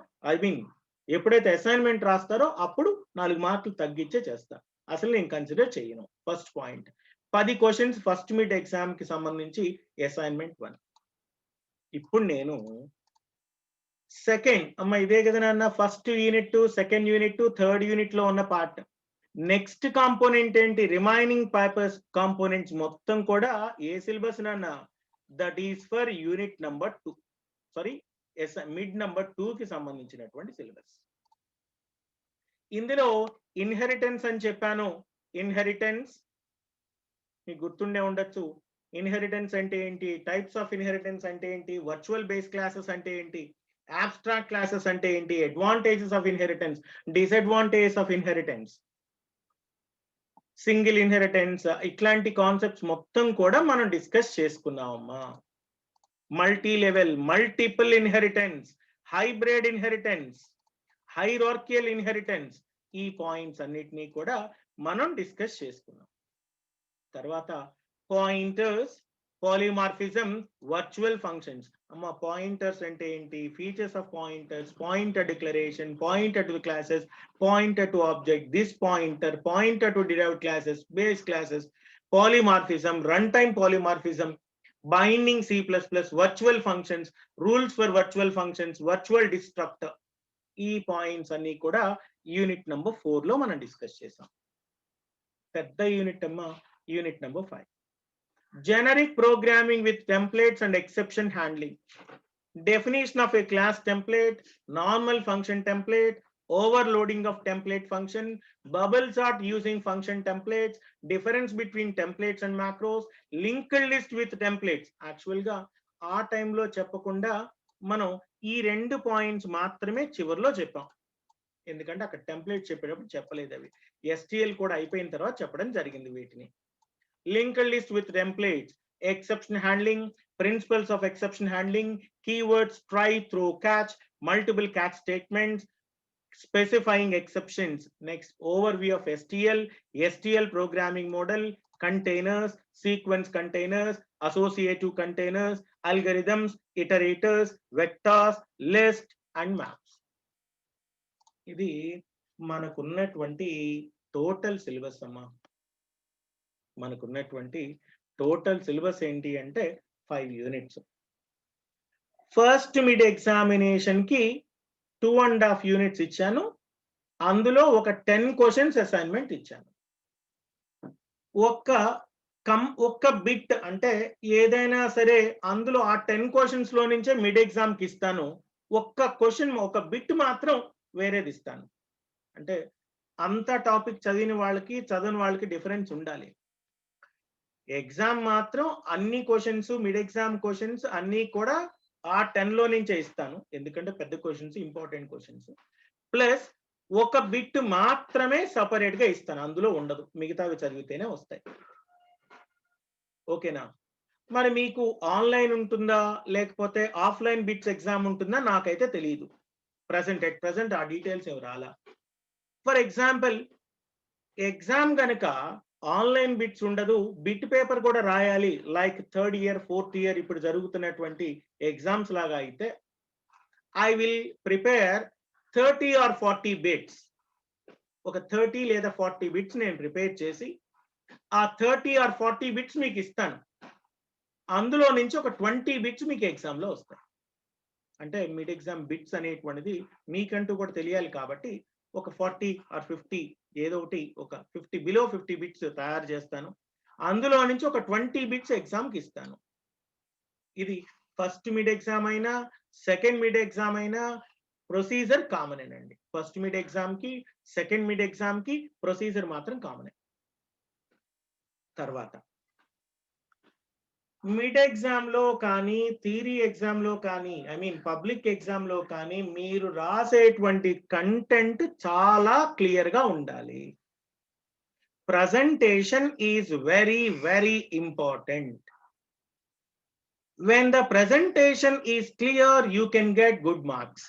ఎప్పుడైతే అసైన్మెంట్ రాస్తారో అప్పుడు 4 మార్కులు తగ్గించే చేస్తా. అసలు నేను కన్సిడర్ చేయను. First point, 10 questions first mid exam కి సంబంధించి అసైన్మెంట్ 1. ఇప్పుడు నేను సెకండ్, అమ్మ ఇదే కదా నాన్న, first unit, second unit, third unit లో ఉన్న పార్ట్. నెక్స్ట్ కాంపోనెంట్ ఏంటి? రిమైనింగ్ పేపర్స్ కాంపోనెంట్స్ మొత్తం కూడా ఏ సిలబస్ నాన్న? That is for unit number 2, sorry mid number 2 కి సంబంధించినటువంటి సిలబస్. ఇందులో ఇన్హెరిటెన్స్ అని చెప్పాను. ఇన్హెరిటెన్స్ మీకు గుర్తుండే ఉండొచ్చు. ఇన్హెరిటెన్స్ అంటే ఏంటి, టైప్స్ ఆఫ్ ఇన్హెరిటెన్స్ అంటే ఏంటి, వర్చువల్ బేస్ క్లాసెస్ అంటే ఏంటి, abstract classes అంటే ఏంటి, advantages of inheritance, disadvantages of inheritance, single inheritance, ఇట్లాంటి కాన్సెప్ట్స్ మొత్తం కూడా మనం డిస్కస్ చేసుకున్నామమ్మా. Multi level, multiple inheritance, hybrid inheritance, hierarchical inheritance, ఈ పాయింట్స్ అన్నిటినీ కూడా మనం డిస్కస్ చేసుకున్నాం. తర్వాత పాయింటర్స్, పాలిమార్ఫిజం, వర్చువల్ ఫంక్షన్స్. అమ్మ పాయింటర్స్ అంటే ఏంటి, features of pointers, pointer declaration, pointer to classes, pointer to object, this pointer, pointer to derived classes, base classes, polymorphism, run time polymorphism, binding C++, virtual functions, rules for virtual functions, virtual destructor. ఈ points అన్ని కూడా unit number 4 లో మనం discuss చేసాం. పెద్ద unit అమ్మ unit number 5. Generic programming with templates and exception handling. Definition of a class template, normal function template, overloading of template function, bubble sort using function templates, difference between templates and macros, linked list with templates. Actually గా ఆ టైంలో చెప్పకుండా మనం ఈ 2 points మాత్రమే చివరిలో చెప్పాం. ఎందుకంటే అక్కడ టెంప్లెట్ చెప్పేటప్పుడు చెప్పలేదు. అవి STL కూడా అయిపోయిన తర్వాత చెప్పడం జరిగింది వీటిని. Linked list with templates, exception handling, principles of exception handling, keywords, try, throw, catch, multiple catch statements, specifying exceptions. Next, overview of STL programming model, containers, sequence containers, associative containers, algorithms, iterators, vectors, list and maps. ఇది మనకున్నటువంటి total syllabus అమ్మా. మనకున్నటువంటి total syllabus ఏంటి అంటే 5 units. First mid examination కి 2.5 units ఇచ్చాను. అందులో ఒక 10 క్వశ్చన్స్ అసైన్మెంట్ ఇచ్చాను. ఒక్క బిట్ అంటే ఏదైనా సరే అందులో ఆ 10 క్వశ్చన్స్ లో నుంచే మిడ్ ఎగ్జామ్ కి ఇస్తాను. ఒక్క క్వశ్చన్ ఒక బిట్ మాత్రం వేరేది ఇస్తాను. అంటే అంత టాపిక్ చదివిన వాళ్ళకి చదవని వాళ్ళకి డిఫరెన్స్ ఉండాలి. ఎగ్జామ్ మాత్రం అన్ని క్వశ్చన్స్, మిడ్ ఎగ్జామ్ క్వశ్చన్స్ అన్ని కూడా ఆ 10 లో నుంచే ఇస్తాను. ఎందుకంటే పెద్ద క్వశ్చన్స్, ఇంపార్టెంట్ క్వశ్చన్స్. ప్లస్ ఒక బిట్ మాత్రమే సపరేట్ గా ఇస్తాను, అందులో ఉండదు. మిగతావి చదివితేనే వస్తాయి. ఓకేనా? మరి మీకు ఆన్లైన్ ఉంటుందా లేకపోతే ఆఫ్లైన్ బిట్స్ ఎగ్జామ్ ఉంటుందా నాకైతే తెలియదు. ప్రెసెంట్ ఆ డీటెయిల్స్ ఏమి రాలా. ఫర్ ఎగ్జాంపుల్ ఎగ్జామ్ గనక ఆన్లైన్ బిట్స్ ఉండదు, బిట్ పేపర్ కూడా రాయాలి, like 3rd year 4th year ఇప్పుడు జరుగుతున్నటువంటి ఎగ్జామ్స్ లాగా అయితే I will prepare 30 or 40 bits. ఒక 30 లేదా 40 బిట్స్ నేను ప్రిపేర్ చేసి ఆ 30 or 40 బిట్స్ మీకు ఇస్తాను. అందులో నుంచి ఒక 20 బిట్స్ మీకు ఎగ్జామ్ లో వస్తాయి. అంటే మిడ్ ఎగ్జామ్ బిట్స్ అనేటువంటిది మీకంటూ కూడా తెలియాలి కాబట్టి ఒక 40 or 50 ఏదో ఒకటి ఒక 50 బిలో 50 బిట్స్ తయారు చేస్తాను. అందులో నుంచి ఒక 20 బిట్స్ ఎగ్జామ్ కి ఇస్తాను. ఇది ఫస్ట్ మిడ్ ఎగ్జామ్ అయినా సెకండ్ మిడ్ ఎగ్జామ్ అయినా ప్రొసీజర్ కామన్ అండి. ఫస్ట్ మిడ్ ఎగ్జామ్ కి సెకండ్ మిడ్ ఎగ్జామ్ కి ప్రొసీజర్ మాత్రం కామన్. తర్వాత మిడ్ ఎగ్జామ్ లో కానీ థియరీ ఎగ్జామ్ లో కానీ పబ్లిక్ ఎగ్జామ్ లో కానీ మీరు రాసేటువంటి కంటెంట్ చాలా క్లియర్ గా ఉండాలి. Presentation is very very important. When the presentation is clear you can get good marks.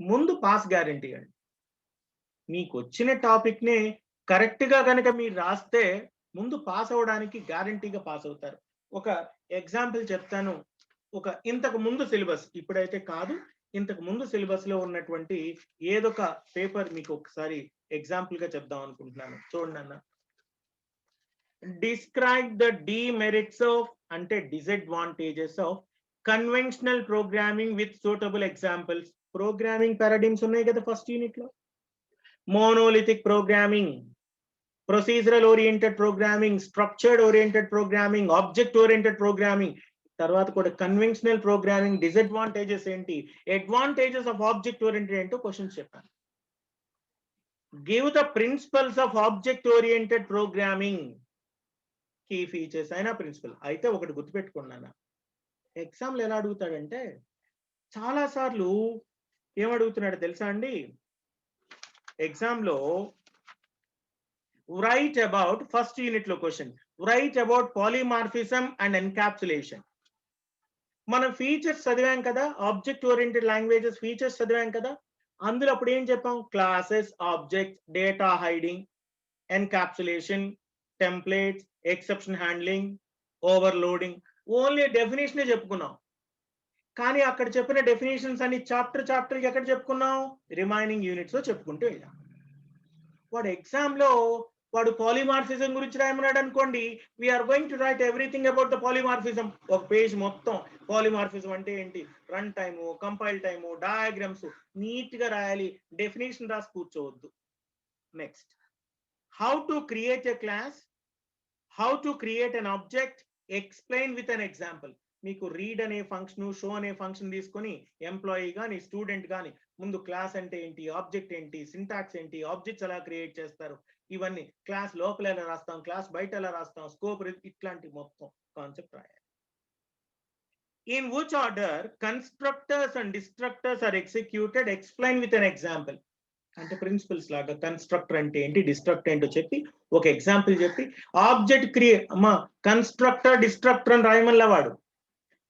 ముందు పాస్ గ్యారంటీ అండి. మీకు వచ్చిన టాపిక్ నే కరెక్ట్ గా కనుక మీరు రాస్తే ముందు పాస్ అవడానికి గ్యారంటీగా పాస్ అవుతారు. ఒక ఎగ్జాంపుల్ చెప్తాను. ఒక ఇంతకు ముందు సిలబస్, ఇప్పుడైతే కాదు, ఇంతకు ముందు సిలబస్ లో ఉన్నటువంటి ఏదొక పేపర్ మీకు ఒకసారి ఎగ్జాంపుల్ గా చెప్దాం అనుకుంటున్నాను. చూడండి అన్న. డిస్క్రైబ్ ద డిమెరిట్స్ ఆఫ్ అంటే disadvantages of conventional programming with suitable examples. Programming paradigms ఉన్నాయి కదా ఫస్ట్ యూనిట్ లో. Monolithic programming, procedural oriented programming, structured oriented programming, object oriented programming. తర్వాత కూడా కన్వెన్షనల్ ప్రోగ్రామింగ్ డిసడ్వాంటేజెస్ ఏంటి, అడ్వాంటేజెస్ ఆఫ్ ఆబ్జెక్ట్ ఓరియంటెడ్ ఏంటో questions చెప్పాను. Give the principles of object oriented programming, key features అయినా principle. అయితే ఒకటి గుర్తుపెట్టుకున్నాను, exam లో ఎలా అడుగుతాడంటే చాలా సార్లు ఏమడుగుతున్నాడు తెలుసా అండి, ఎగ్జామ్ లో write about first unit లో question, write about polymorphism and encapsulation. మనం ఫీచర్స్ చదివాం కదా, ఆబ్జెక్ట్ ఓరియంటెడ్ లాంగ్వేజెస్ ఫీచర్స్ చదివాం కదా. అందులో అప్పుడు ఏం చెప్పాం, classes, objects, data hiding, encapsulation, templates, exception handling, overloading. Only డెఫినేషనే చెప్పుకున్నాం. కానీ అక్కడ చెప్పిన డెఫినేషన్స్ అన్ని చాప్టర్ ఎక్కడ చెప్పుకున్నాం, రిమైనింగ్ యూనిట్స్ లో చెప్పుకుంటూ వెళ్ళాం. వాడు ఎగ్జామ్ లో వాడు పాలిమార్ఫిజం గురించి రాయమన్నాడు అనుకోండి, we are going to write everything about the polymorphism. ఒక పేజ్ మొత్తం పాలిమార్ఫిజం అంటే ఏంటి, run time, compile time, diagrams neat గా రాయాలి, డెఫినేషన్ రాసి కూర్చోవద్దు. Next, how to create a class, how to create an object, explain with an example. మీకు read అనే ఫంక్షన్, షో అనే ఫంక్షన్ తీసుకొని ఎంప్లాయీ కానీ స్టూడెంట్ కానీ ముందు క్లాస్ అంటే ఏంటి, ఆబ్జెక్ట్ ఏంటి, సింటాక్స్ ఏంటి, ఆబ్జెక్ట్స్ ఎలా క్రియేట్ చేస్తారు, ఇవన్నీ క్లాస్ లోపల ఎలా రాస్తాం, క్లాస్ బయట ఎలా రాస్తాం, స్కోప్, ఇట్లాంటి మొత్తం కాన్సెప్ట్ రాయాలి. In which order constructors and destructors are executed, explain with an example. అంటే ప్రిన్సిపల్స్ లాగా కన్స్ట్రక్టర్ అంటే ఏంటి, డిస్ట్రక్టర్ ఏంటో చెప్పి ఒక ఎగ్జాంపుల్ చెప్పి ఆబ్జెక్ట్ క్రియేట్ కన్స్ట్రక్టర్ డిస్ట్రక్టర్ అని రాయమల్లా వాడు.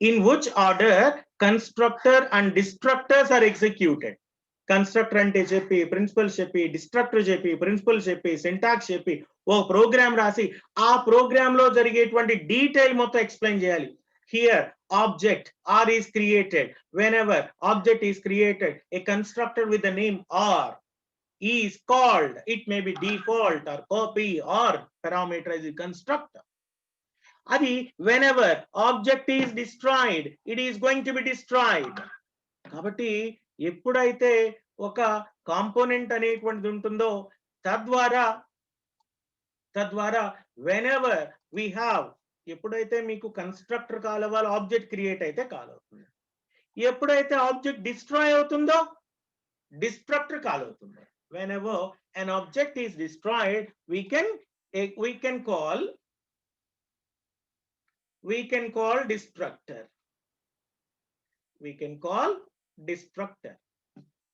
In which order constructor and destructors are executed. Constructor అంటే చెప్పి, ప్రిన్సిపల్ చెప్పి, డిస్ట్రక్టర్ చెప్పి, ప్రిన్సిపల్ చెప్పి, సింటాక్స్ చెప్పి ఓ ప్రోగ్రామ్ రాసి ఆ ప్రోగ్రామ్ లో జరిగేటువంటి డీటెయిల్ మొత్తం ఎక్స్ప్లెయిన్ చేయాలి. Here object R is created. Whenever object is created, a constructor with the name R is called. It may be default or copy or parameterized constructor. Adi whenever object is destroyed, it is going to be destroyed. కాబట్టి ఎప్పుడైతే ఒక component అనేటువంటిది ఉంటుందో తద్వారా whenever we have, ఎప్పుడైతే మీకు constructor call అవ్వాలి object create అయితే కాల్ అవుతుంది. ఎప్పుడైతే ఆబ్జెక్ట్ డిస్ట్రాయ్ అవుతుందో డిస్ట్రక్టర్ కాల్ అవుతుంది. whenever an object is destroyed, we can call destructor.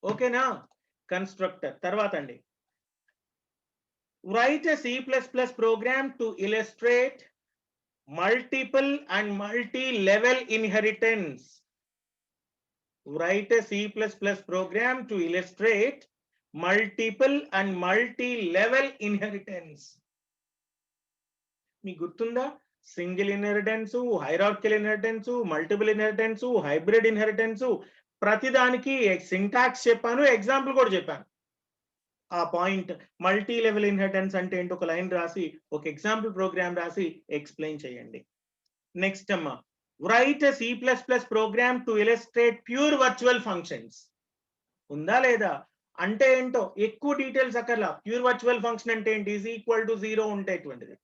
ఓకేనా? కన్స్ట్రక్టర్ తర్వాత అండి, write a C++ program to illustrate multiple and multi-level inheritance. Write a C++ program to illustrate multiple and multi-level inheritance. మీకు గుర్తుందా? Single inheritance, hierarchical inheritance, multiple inheritance, hybrid inheritance, ప్రతిదానికి syntax చెప్పాను, example కూడా చెప్పాను. ఆ point multi level inheritance అంటే ఏంటి ఒక లైన్ రాసి ఒక ఎగ్జాంపుల్ ప్రోగ్రామ్ రాసి ఎక్స్ప్లెయిన్ చేయండి. నెక్స్ట్ అమ్మా, write C++ program to illustrate pure virtual functions. ఉందా లేదా? అంటే ఏంటో ఎక్కువ డీటెయిల్స్ అక్కర్లా. ప్యూర్ వర్చువల్ ఫంక్షన్ అంటే ఏంటి? ఈజ్ ఈక్వల్ టు 0 ఉండేటువంటిది.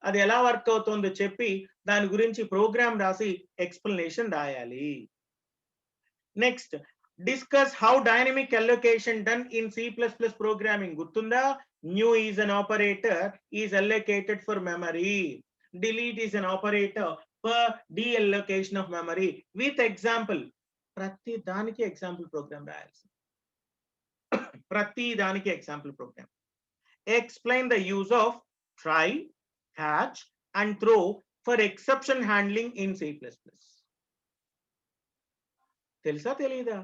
అది ఎలా వర్క్ అవుతుందో చెప్పి దాని గురించి ప్రోగ్రామ్ రాసి ఎక్స్ప్లెనేషన్ రాయాలి. Next, discuss how dynamic allocation done in C++ programming. Gurtunda? New is an operator is allocated for memory. Delete is an operator for deallocation of memory. With example, prati daniki example program rayalsi. Prati daniki example program. Explain the use of try, catch and throw for exception handling in C++. తెలుసా తెలీదా?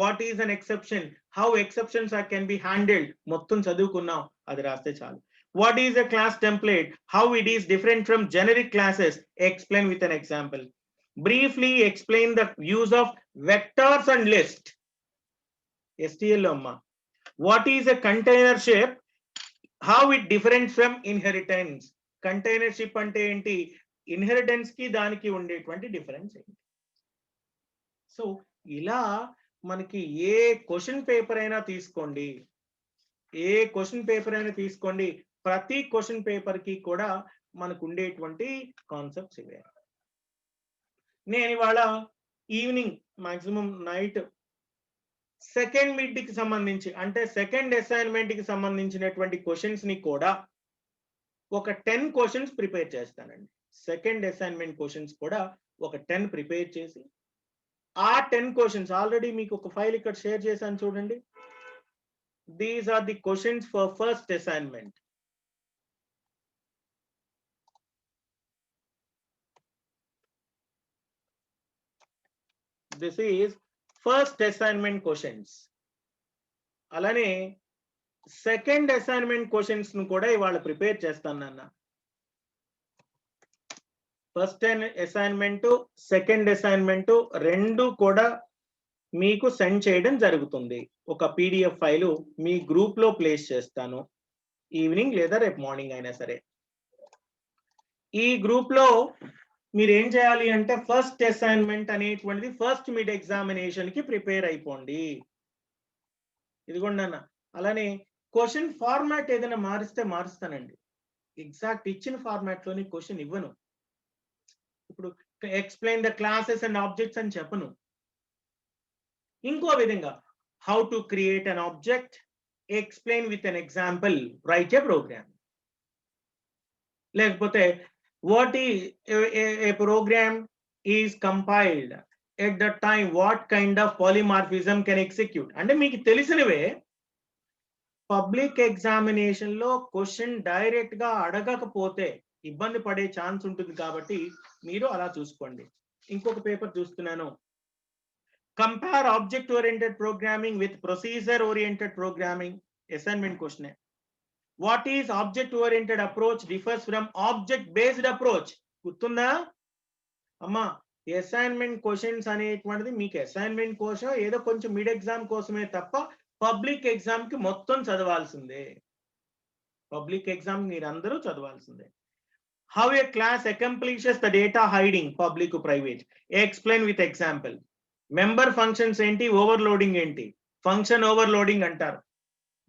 what is an exception, how exceptions can be handled, మొత్తం చదువుకున్నాం, అది రాస్తే చాలు. What is a class template, how it is different from generic classes, explain with an example. Briefly explain the use of vectors and list. STL amma. What is a containership, how it different from inheritance. Containership అంటే ఏంటి, inheritance కి దానికి ఉండేటువంటి difference ఏంటి. So ఇలా మనకి ఏ question paper అయినా తీసుకోండి, ప్రతి క్వశ్చన్ పేపర్ కి కూడా మనకు ఉండేటువంటి కాన్సెప్ట్స్ ఇవే. నేను ఇవాళ evening maximum night second mid కి సంబంధించి అంటే సెకండ్ అసైన్మెంట్ కి సంబంధించినటువంటి క్వశ్చన్స్ ని కూడా ఒక 10 క్వశ్చన్స్ ప్రిపేర్ చేస్తానండి. సెకండ్ అసైన్మెంట్ క్వశ్చన్స్ కూడా ఒక 10 ప్రిపేర్ చేసి ఆ 10 క్వశ్చన్స్ ఆల్రెడీ మీకు ఒక ఫైల్ ఇక్కడ షేర్ చేశాను చూడండి. These are the questions for first assignment. This is first assignment questions. అలానే సెకండ్ అసైన్మెంట్ క్వశ్చన్స్ ను కూడా ఇవాళ ప్రిపేర్ చేస్తాను నాన్న. ఫస్ట్ అసైన్మెంట్ సెకండ్ అసైన్మెంట్ రెండు కూడా మీకు సెండ్ చేయడం జరుగుతుంది. ఒక PDF ఫైలు మీ గ్రూప్ లో ప్లేస్ చేస్తాను ఈవినింగ్ లేదా రేపు మార్నింగ్ అయినా సరే. ఈ గ్రూప్ లో మీరు ఏం చేయాలి అంటే ఫస్ట్ అసైన్మెంట్ అనేటువంటిది ఫస్ట్ మిడ్ ఎగ్జామినేషన్ కి ప్రిపేర్ అయిపోండి. ఇదిగోండి అన్న. అలానే క్వశ్చన్ ఫార్మాట్ ఏదైనా మారిస్తే మారుస్తానండి. ఎగ్జాక్ట్ ఇచ్చిన ఫార్మాట్ లోని క్వశ్చన్ ఇవ్వను. ఇప్పుడు explain the classes and objects అని చెప్పను. ఇంకో విధంగా how to create an object, explain with an example, write a program. లేకపోతే what is a program is compiled at the time, what kind of polymorphism can execute. అంటే మీకు తెలిసినవే public examination లో question direct గా అడగకపోతే ఇబ్బంది పడే chance ఉంటుంది కాబట్టి మీరు అలా చూసుకోండి. ఇంకొక పేపర్ చూస్తున్నాను, Compare object-oriented programming with procedure-oriented programming. Assignment question. What is object-oriented approach differs from object-based approach? గుర్తుందా అమ్మా? అసైన్మెంట్ క్వశ్చన్స్ అనేటువంటిది మీకు అసైన్మెంట్ కోసం ఏదో కొంచెం మిడ్ ఎగ్జామ్ కోసమే తప్ప పబ్లిక్ ఎగ్జామ్ కి మొత్తం చదవాల్సిందే. పబ్లిక్ ఎగ్జామ్ మీరందరూ చదవాల్సిందే. How a class accomplishes the data hiding, public to private. Explain with example. Member functions ఏంటి, ఓవర్లోడింగ్ ఏంటి? ఫంక్షన్ ఓవర్లోడింగ్ అంటారు.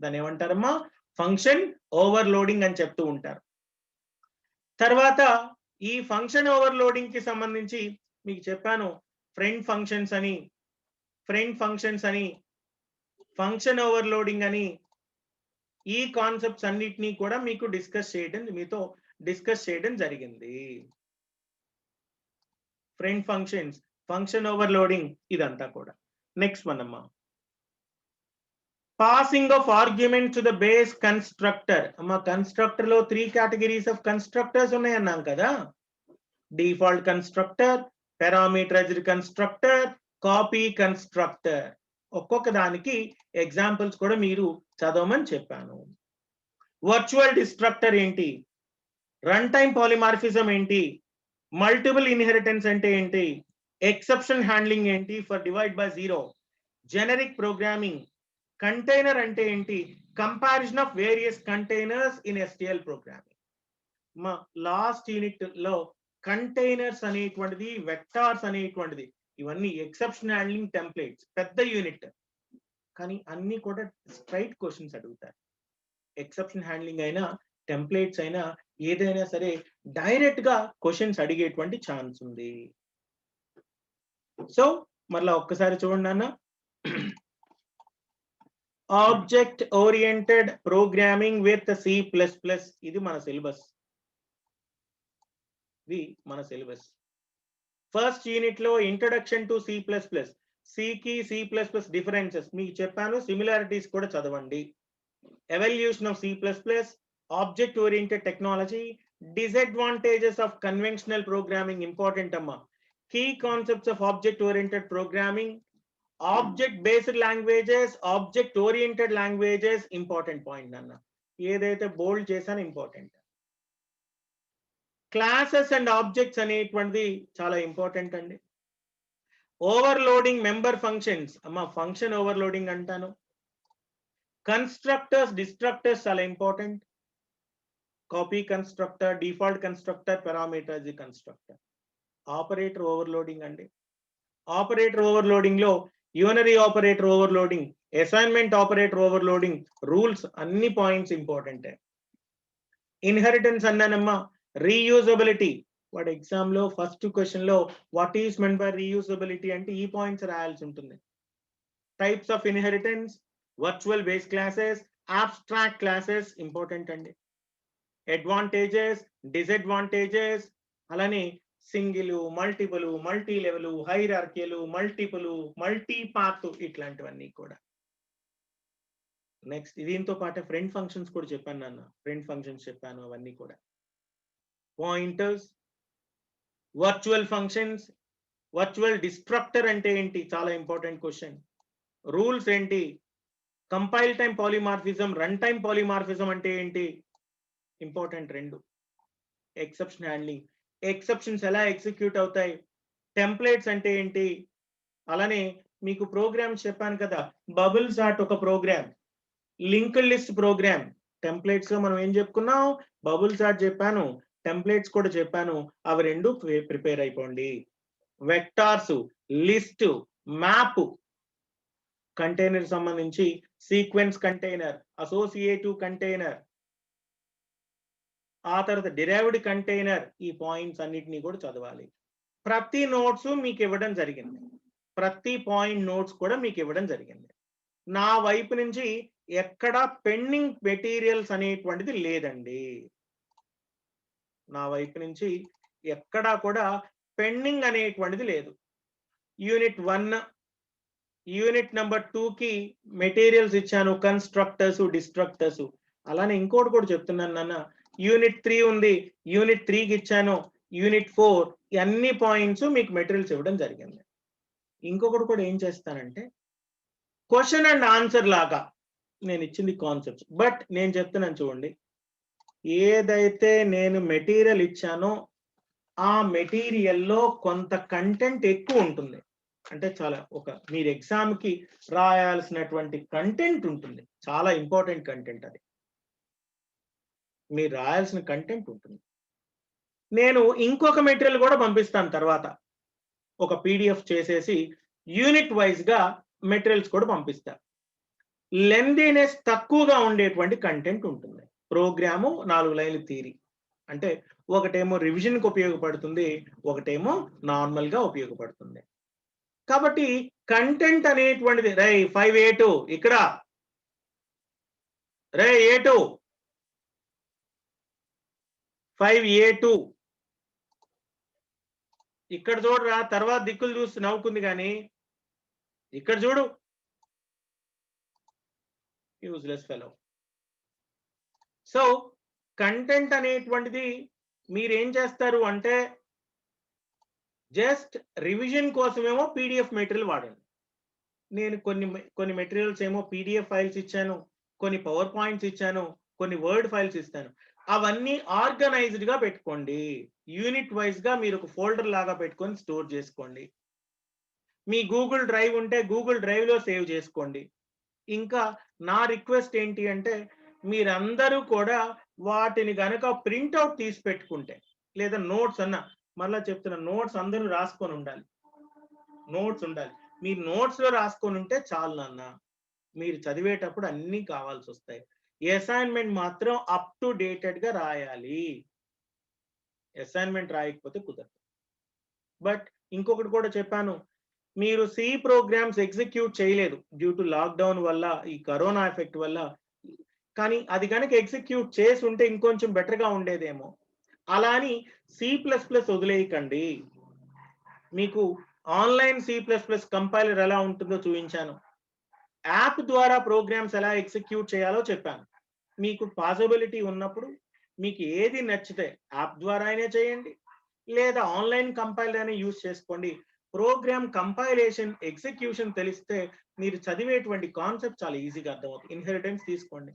దాన్ని ఏమంటారమ్మా? ఫంక్షన్ ఓవర్లోడింగ్ అని చెప్తూ ఉంటారు. తర్వాత ఈ ఫంక్షన్ ఓవర్లోడింగ్ కి సంబంధించి మీకు చెప్పాను ఫ్రెండ్ ఫంక్షన్స్ అని ఫంక్షన్ ఓవర్లోడింగ్ అని ఈ కాన్సెప్ట్స్ అన్నిటినీ కూడా మీకు మీతో డిస్కస్ చేయడం జరిగింది. ఫ్రెండ్ ఫంక్షన్స్, ఫంక్షన్ ఓవర్లోడింగ్ ఇదంతా కూడా. నెక్స్ట్ వన్ అమ్మా, passing of argument to the base constructor. అమ్మా కన్స్ట్రక్టర్ లో 3 categories of constructors ఉన్నాయి అన్నాం కదా. Default constructor, parameterised constructor, copy constructor. ఒక్కొక్క దానికి ఎగ్జాంపుల్స్ కూడా మీరు చదవమని చెప్పాను. వర్చువల్ డిస్ట్రక్టర్ ఏంటి, రన్ టైమ్ పాలిమార్ఫిజం ఏంటి, మల్టిపుల్ ఇన్హెరిటెన్స్ అంటే ఏంటి, ఎక్సెప్షన్ హ్యాండ్లింగ్ ఏంటి for divide by zero, generic programming, container అంటే ఏంటి, comparison of various containers in STL programming. మా లాస్ట్ యూనిట్ లో కంటైనర్స్ అనేటువంటిది, వెక్టార్స్ అనేటువంటిది, ఇవన్నీ ఎక్సెప్షన్ హ్యాండ్లింగ్ టెంప్లేట్స్, పెద్ద యూనిట్, కానీ అన్ని కూడా స్ట్రైట్ క్వశ్చన్స్ అడుగుతారు. ఎక్సెప్షన్ హ్యాండ్లింగ్ అయినా టెంప్లేట్స్ అయినా ఏదైనా సరే డైరెక్ట్ గా క్వశ్చన్స్ అడిగేటువంటి ఛాన్స్ ఉంది. సో మరలా ఒక్కసారి చూడండి అన్న, object oriented programming with C++, ఇది మన సిలబస్. ఫస్ట్ యూనిట్ లో ఇంట్రడక్షన్ టు C++, C కి C++ డిఫరెన్సెస్ మీకు చెప్పాను, సిమిలారిటీస్ కూడా చదవండి. Evolution of C++, object oriented technology, disadvantages of conventional programming important అమ్మా. Key concepts of object oriented programming, object based languages, object oriented languages important point అన్న. ఏదైతే బోల్డ్ చేశాను important. Classes and objects అనేటువంటిది చాలా ఇంపార్టెంట్ అండి. Overloading member functions అమ్మా, function overloading అంటాను. Constructors, destructors చాలా important. Copy constructor, default constructor, parameterised constructor. Operator overloading అండి. ఆపరేటర్ ఓవర్లోడింగ్ లో unary operator overloading, assignment operator overloading, rules అన్ని పాయింట్స్ ఇంపార్టెంట్. ఇన్హెరిటెన్స్ అన్నానమ్మా. రీయూజబిలిటీ, వాడు ఎగ్జామ్ లో ఫస్ట్ క్వశ్చన్ లో what is meant by reusability అంటే ఈ పాయింట్స్ రాయాల్సి ఉంటుంది. Types of inheritance, virtual base classes, abstract classes important అండి. అడ్వాంటేజెస్, డిసడ్వాంటేజెస్, అలానే single, multiple, multi level, hierarchical, multiple, multi path, ఇట్లాంటివన్నీ కూడా. నెక్స్ట్ దీంతో పాటు ఫ్రెండ్ ఫంక్షన్స్ కూడా చెప్పాను నాన్న, ఫ్రెండ్ ఫంక్షన్స్ చెప్పాను, అవన్నీ కూడా. Pointers, virtual functions, virtual destructor అంటే ఏంటి, చాలా ఇంపార్టెంట్ క్వశ్చన్. రూల్స్ ఏంటి, compile time polymorphism, run time polymorphism అంటే ఏంటి, ఇంపార్టెంట్ రెండు. ఎక్సెప్షన్ హ్యాండ్లింగ్, ఎక్సెప్షన్స్ ఎలా ఎగ్జిక్యూట్ అవుతాయి, టెంప్లేట్స్ అంటే ఏంటి, అలానే మీకు ప్రోగ్రామ్స్ చెప్పాను కదా, బబుల్ సార్ట్ ఒక program, linked list program. Templates లో మనం ఏం చెప్పుకున్నాం, బబుల్ సార్ట్ చెప్పాను, టెంప్లేట్స్ కూడా చెప్పాను, అవి రెండు ప్రిపేర్ అయిపోండి. వెక్టార్స్, లిస్ట్, మ్యాప్, కంటైనర్ సంబంధించి సీక్వెన్స్ కంటైనర్, అసోసియేటివ్ కంటైనర్, ఆ తర్వాత డిరైవ్డ్ కంటైనర్, ఈ పాయింట్స్ అన్నిటినీ కూడా చదవాలి. ప్రతి నోట్స్ మీకు ఇవ్వడం జరిగింది, ప్రతి పాయింట్ నోట్స్ కూడా మీకు ఇవ్వడం జరిగింది. నా వైపు నుంచి ఎక్కడ పెండింగ్ మెటీరియల్స్ అనేటువంటిది లేదండి. నా వైపు నుంచి ఎక్కడా కూడా పెండింగ్ అనేటువంటిది లేదు. యూనిట్ 1, యూనిట్ నెంబర్ 2కి మెటీరియల్స్ ఇచ్చాను, కన్స్ట్రక్టర్స్, డిస్ట్రక్టర్స్. అలానే ఇంకోటి కూడా చెప్తున్నాను నాన్న, యూనిట్ 3 ఉంది, యూనిట్ 3కి ఇచ్చాను, యూనిట్ 4, అన్ని పాయింట్స్ మీకు మెటీరియల్స్ ఇవ్వడం జరిగింది. ఇంకొకటి కూడా ఏం చేస్తానంటే క్వశ్చన్ అండ్ ఆన్సర్ లాగా నేను ఇచ్చింది కాన్సెప్ట్స్, బట్ నేను చెప్తున్నాను చూడండి, ఏదైతే నేను మెటీరియల్ ఇచ్చానో ఆ మెటీరియల్లో కొంత కంటెంట్ ఎక్కువ ఉంటుంది. అంటే చాలా మీరు ఎగ్జామ్ కి రాయాల్సినటువంటి కంటెంట్ ఉంటుంది, చాలా ఇంపార్టెంట్ కంటెంట్, అది మీరు రాయాల్సిన కంటెంట్ ఉంటుంది. నేను ఇంకొక మెటీరియల్ కూడా పంపిస్తాను తర్వాత, ఒక PDF చేసేసి యూనిట్ వైజ్ గా మెటీరియల్స్ కూడా పంపిస్తా. లెందీనెస్ తక్కువగా ఉండేటువంటి కంటెంట్ ఉంటుంది. ప్రోగ్రాము 4 లైన్ల థియరీ, అంటే ఒకటేమో రివిజన్ కి ఉపయోగపడుతుంది, ఒకటేమో నార్మల్ గా ఉపయోగపడుతుంది. కాబట్టి కంటెంట్ అనేటువంటిది 5A2 ఇక్కడ, 5A2 ఇక్కడ చూడరా, తర్వాత దిక్కులు చూసి నవ్వుకుంది కానీ ఇక్కడ చూడు, యూజ్లెస్ ఫెలో. సో కంటెంట్ అనేటువంటిది మీరేం చేస్తారు అంటే జస్ట్ రివిజన్ కోసమేమో PDF మెటీరియల్ వాడండి. నేను కొన్ని మెటీరియల్స్ ఏమో PDF ఫైల్స్ ఇచ్చాను, కొన్ని పవర్ పాయింట్స్ ఇచ్చాను, కొన్ని వర్డ్ ఫైల్స్ ఇస్తాను. అవన్నీ ఆర్గనైజ్డ్ గా పెట్టుకోండి. యూనిట్ వైజ్ గా మీరు ఒక ఫోల్డర్ లాగా పెట్టుకొని స్టోర్ చేసుకోండి. మీ గూగుల్ డ్రైవ్ ఉంటే గూగుల్ డ్రైవ్ లో సేవ్ చేసుకోండి. ఇంకా నా రిక్వెస్ట్ ఏంటి అంటే మీరందరూ కూడా వాటిని గనక ప్రింట్అవుట్ తీసి పెట్టుకుంటే, లేదా నోట్స్ అన్న, మళ్ళా చెప్తున్నా, నోట్స్ అందరూ రాసుకొని ఉండాలి, నోట్స్ ఉండాలి. మీరు నోట్స్ లో రాసుకొని ఉంటే చాలు నాన్న, మీరు చదివేటప్పుడు అన్ని కావాల్సి వస్తాయి. అసైన్మెంట్ మాత్రం అప్ టు డేటెడ్ గా రాయాలి, అసైన్మెంట్ రాయకపోతే కుదరదు. బట్ ఇంకొకటి కూడా చెప్పాను, మీరు సి ప్రోగ్రామ్స్ ఎగ్జిక్యూట్ చేయలేదు డ్యూ టు లాక్డౌన్ వల్ల, ఈ కరోనా ఎఫెక్ట్ వల్ల. కానీ అది కనుక ఎగ్జిక్యూట్ చేసి ఉంటే ఇంకొంచెం బెటర్ గా ఉండేదేమో. అలా అని C++ వదిలేయకండి. మీకు ఆన్లైన్ C++ కంపైలర్ ఎలా ఉంటుందో చూపించాను, యాప్ ద్వారా ప్రోగ్రామ్స్ ఎలా ఎగ్జిక్యూట్ చేయాలో చెప్పాను. మీకు పాసిబిలిటీ ఉన్నప్పుడు మీకు ఏది నచ్చితే యాప్ ద్వారా అయినా చేయండి, లేదా ఆన్లైన్ కంపైలర్ అయినా యూజ్ చేసుకోండి. ప్రోగ్రామ్ కంపైలేషన్, ఎగ్జిక్యూషన్ తెలిస్తే మీరు చదివేటువంటి కాన్సెప్ట్ చాలా ఈజీగా అర్థమవుతుంది. ఇన్హెరిటెన్స్ తీసుకోండి,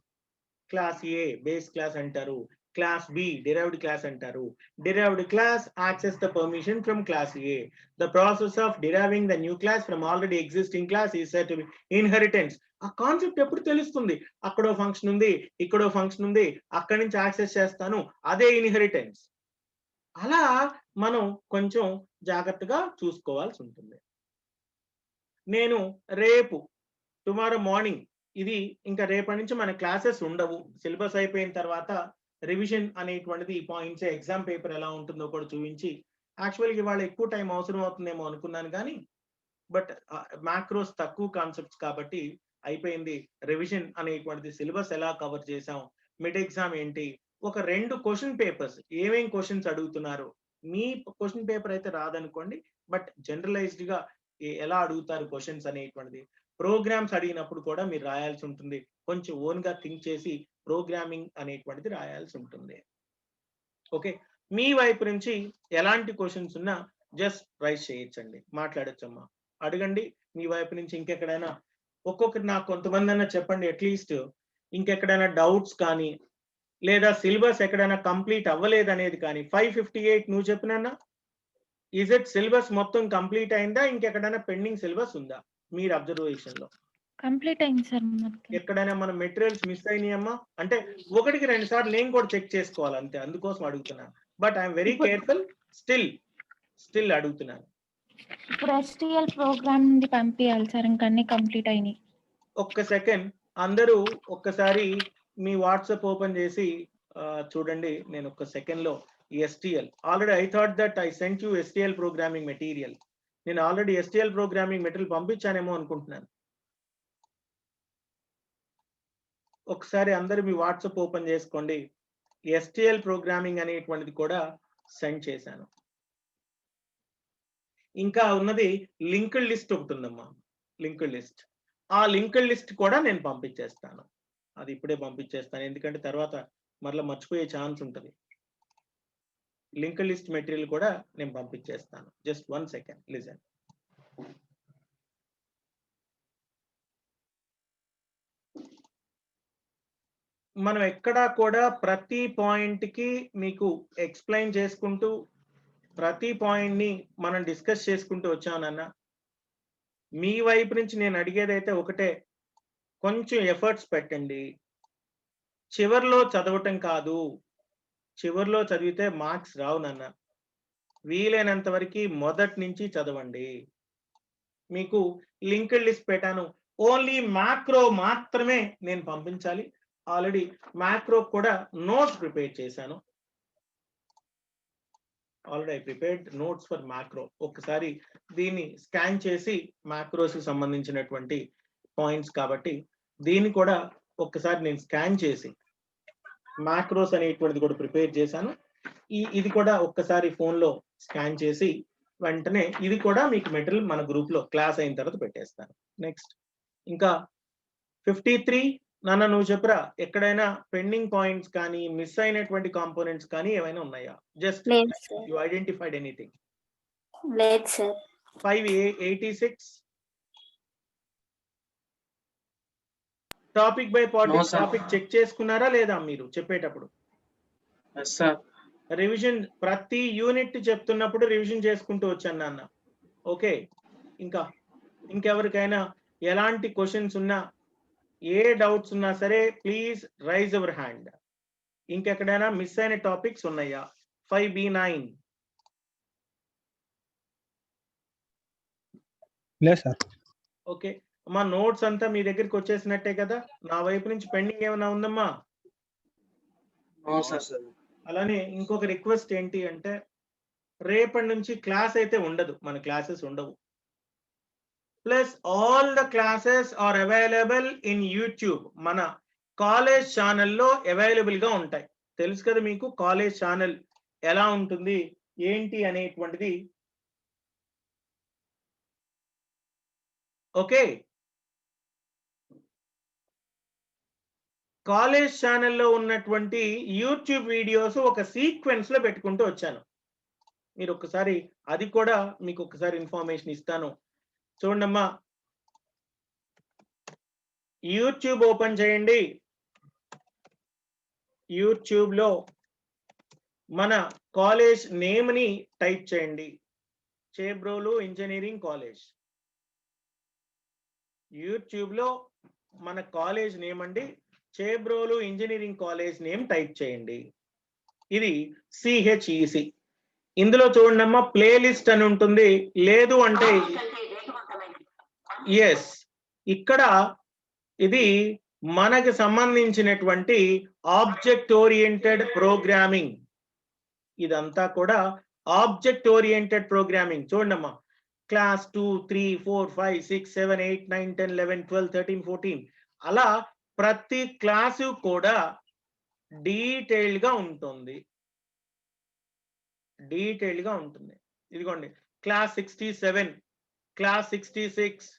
క్లాస్ A బేస్ క్లాస్ అంటారు, క్లాస్ B derived class అంటారు. Derived class access the permission from class A. The process of deriving the new class from already existing class is said to be inheritance. ఆ concept ఎప్పుడు తెలుస్తుంది, అక్కడో function ఉంది, ఇక్కడో function ఉంది, అక్కడి నుంచి యాక్సెస్ చేస్తాను, అదే ఇన్హెరిటెన్స్. అలా మనం కొంచెం జాగ్రత్తగా చూసుకోవాల్సి ఉంటుంది. నేను రేపు టుమారో మార్నింగ్, ఇది ఇంకా రేపటి నుంచి మన క్లాసెస్ ఉండవు, సిలబస్ అయిపోయిన తర్వాత రివిజన్ అనేటువంటిది ఈ పాయింట్స్, ఎగ్జామ్ పేపర్ ఎలా ఉంటుందో కూడా చూపించి, యాక్చువల్గా ఇవాళ ఎక్కువ టైం అవసరం అవుతుందేమో అనుకున్నాను కానీ బట్ మ్యాక్రోస్ తక్కువ కాన్సెప్ట్స్ కాబట్టి అయిపోయింది. రివిజన్ అనేటువంటిది, సిలబస్ ఎలా కవర్ చేసాం, మిడ్ ఎగ్జామ్ ఏంటి, ఒక 2 క్వశ్చన్ పేపర్స్, ఏమేం క్వశ్చన్స్ అడుగుతున్నారు, మీ క్వశ్చన్ పేపర్ అయితే రాదనుకోండి, బట్ జనరలైజ్డ్ గా ఎలా అడుగుతారు క్వశ్చన్స్ అనేటువంటిది, ప్రోగ్రామ్స్ అడిగినప్పుడు కూడా మీరు రాయాల్సి ఉంటుంది. కొంచెం ఓన్ గా థింక్ చేసి ప్రోగ్రామింగ్ అనేటువంటిది రాయాల్సి ఉంటుంది. ఓకే, మీ వైపు నుంచి ఎలాంటి క్వశ్చన్స్ ఉన్నా జస్ట్ రైస్ చేయొచ్చండి, మాట్లాడొచ్చమ్మా, అడగండి. మీ వైపు నుంచి ఇంకెక్కడైనా ఒక్కొక్కటి నాకు కొంతమంది అన్నా చెప్పండి, అట్లీస్ట్ ఇంకెక్కడైనా డౌట్స్ కానీ, లేదా సిలబస్ ఎక్కడైనా కంప్లీట్ అవ్వలేదు అనేది కానీ. 558 నువ్వు చెప్పినా, ఈజ్ ఇట్ సిలబస్ మొత్తం కంప్లీట్ అయిందా, ఇంకెక్కడైనా పెండింగ్ సిలబస్ ఉందా మీరు అబ్జర్వేషన్ లో? కంప్లీట్ అయింది సార్. ఎక్కడైనా మన మెటీరియల్స్ మిస్ అయినాయమ్మా అంటే 1కి 2 సార్లు నేను కూడా చెక్ చేసుకోవాలి అంతే, అందుకోసం అడుగుతున్నాను. But I'm very careful, still అడుగుతున్నాను. ఇప్పుడు STL ప్రోగ్రామ్ నుండి పంపించాలి సార్, ఇంకా అన్ని కంప్లీట్ అయినాయి. ఒక్క సెకండ్, అందరూ ఒక్కసారి మీ వాట్సాప్ ఓపెన్ చేసి చూడండి. నేను ఒక్క సెకండ్ లో STL, already I thought that I sent you STL programming material. నేను ఆల్రెడీ STL ప్రోగ్రామింగ్ మెటీరియల్ పంపించానేమో అనుకుంటున్నాను. ఒకసారి అందరూ మీ వాట్సాప్ ఓపెన్ చేసుకోండి, STL ప్రోగ్రామింగ్ అనేటువంటిది కూడా సెండ్ చేశాను. ఇంకా ఉన్నది లింక్డ్ లిస్ట్ ఒకటి ఉందమ్మా, లింక్డ్ లిస్ట్. ఆ లింక్డ్ లిస్ట్ కూడా నేను పంపించేస్తాను, అది ఇప్పుడే పంపించేస్తాను, ఎందుకంటే తర్వాత మరలా మర్చిపోయే ఛాన్స్ ఉంటుంది. లింక్డ్ లిస్ట్ మెటీరియల్ కూడా నేను పంపించేస్తాను. Just 1 second listen. మనం ఎక్కడా కూడా ప్రతి పాయింట్ కి మీకు ఎక్స్ప్లెయిన్ చేసుకుంటూ ప్రతి పాయింట్ ని మనం డిస్కస్ చేసుకుంటూ వచ్చానన్న. మీ వైపు నుంచి నేను అడిగేది అయితే ఒకటే, కొంచెం ఎఫర్ట్స్ పెట్టండి. చివర్లో చదవటం కాదు, చివర్లో చదివితే మార్క్స్ రావు నాన్న. వీలైనంత వరకు మొదటి నుంచి చదవండి. మీకు లింక్డ్ లిస్ట్ పెట్టాను, ఓన్లీ మ్యాక్రో మాత్రమే నేను పంపించాలి. ఆల్రెడీ మ్యాక్రో కూడా నోట్స్ ప్రిపేర్ చేశాను. Already I prepared notes for macro. ఒకసారి దీన్ని స్కాన్ చేసి మ్యాక్రోస్ కి సంబంధించినటువంటి పాయింట్స్ కాబట్టి దీన్ని కూడా ఒక్కసారి నేను స్కాన్ చేసి మ్యాక్రోస్ అనేటువంటిది కూడా ప్రిపేర్ చేశాను. ఇది కూడా ఒక్కసారి ఫోన్ లో స్కాన్ చేసి వెంటనే ఇది కూడా మీకు మెటీరియల్ మన గ్రూప్ లో క్లాస్ అయిన తర్వాత పెట్టేస్తాను. నెక్స్ట్ ఇంకా 53 నాన్న నువ్వు చెప్పరా, ఎక్కడైనా పెండింగ్ పాయింట్స్ కానీ మిస్ అయినటువంటి కాంపోనెంట్స్ కానీ ఏమైనా ఉన్నాయా? Just you identified anything? లేదు sir. 586 topic by topic check చేసుకున్నారా లేదా మీరు చెప్పేటప్పుడు? రివిజన్ ప్రతి యూనిట్ చెప్తున్నప్పుడు రివిజన్ చేసుకుంటూ వచ్చాను నాన్న. ఓకే, ఇంకెవరికైనా ఎలాంటి క్వశ్చన్స్ ఉన్నా, ఏ డౌట్స్ ఉన్నా సరే ప్లీజ్ రైజ్ అవర్ హ్యాండ్. ఇంకెక్కడైనా మిస్ అయిన టాపిక్స్ ఉన్నాయా? 5B9 ఓకే అమ్మా, నోట్స్ అంతా మీ దగ్గరికి వచ్చేసినట్టే కదా? నా వైపు నుంచి పెండింగ్ ఏమైనా ఉందమ్మా? అలానే ఇంకొక రిక్వెస్ట్ ఏంటి అంటే, రేపటి నుంచి క్లాస్ అయితే ఉండదు, మన క్లాసెస్ ఉండవు. Plus all the classes are available in YouTube. మన కాలేజ్ ఛానల్లో అవైలబుల్ గా ఉంటాయి. తెలుసు కదా మీకు కాలేజ్ ఛానల్ ఎలా ఉంటుంది ఏంటి అనేటువంటిది. ఓకే, కాలేజ్ ఛానల్లో ఉన్నటువంటి యూట్యూబ్ వీడియోస్ ఒక సీక్వెన్స్ లో పెట్టుకుంటూ వచ్చాను. మీరు ఒకసారి అది కూడా మీకు ఒకసారి ఇన్ఫర్మేషన్ ఇస్తాను. చూడండమ్మా, యూట్యూబ్ ఓపెన్ చేయండి. యూట్యూబ్ లో మన కాలేజ్ నేమ్ ని టైప్ చేయండి, చేబ్రోలు ఇంజనీరింగ్ కాలేజ్. యూట్యూబ్ లో మన కాలేజ్ నేమ్ అండి, Chebrolu engineering college name type చేయండి. ఇది CHEC. ఇందులో చూడండమ్మా ప్లేలిస్ట్ అని ఉంటుంది. లేదు అంటే ఎస్, ఇక్కడ ఇది మనకి సంబంధించినటువంటి ఆబ్జెక్ట్ ఓరియంటెడ్ ప్రోగ్రామింగ్. ఇదంతా కూడా ఆబ్జెక్ట్ ఓరియంటెడ్ ప్రోగ్రామింగ్. చూడండమ్మా, క్లాస్ 2, 3, 4, 5, 6, 7, 8, 9, 10, 11, 12, 13, 14 అలా ప్రతి క్లాసు కూడా డీటెయిల్డ్ గా ఉంటుంది. ఇదిగోండి క్లాస్ 67, క్లాస్ 66.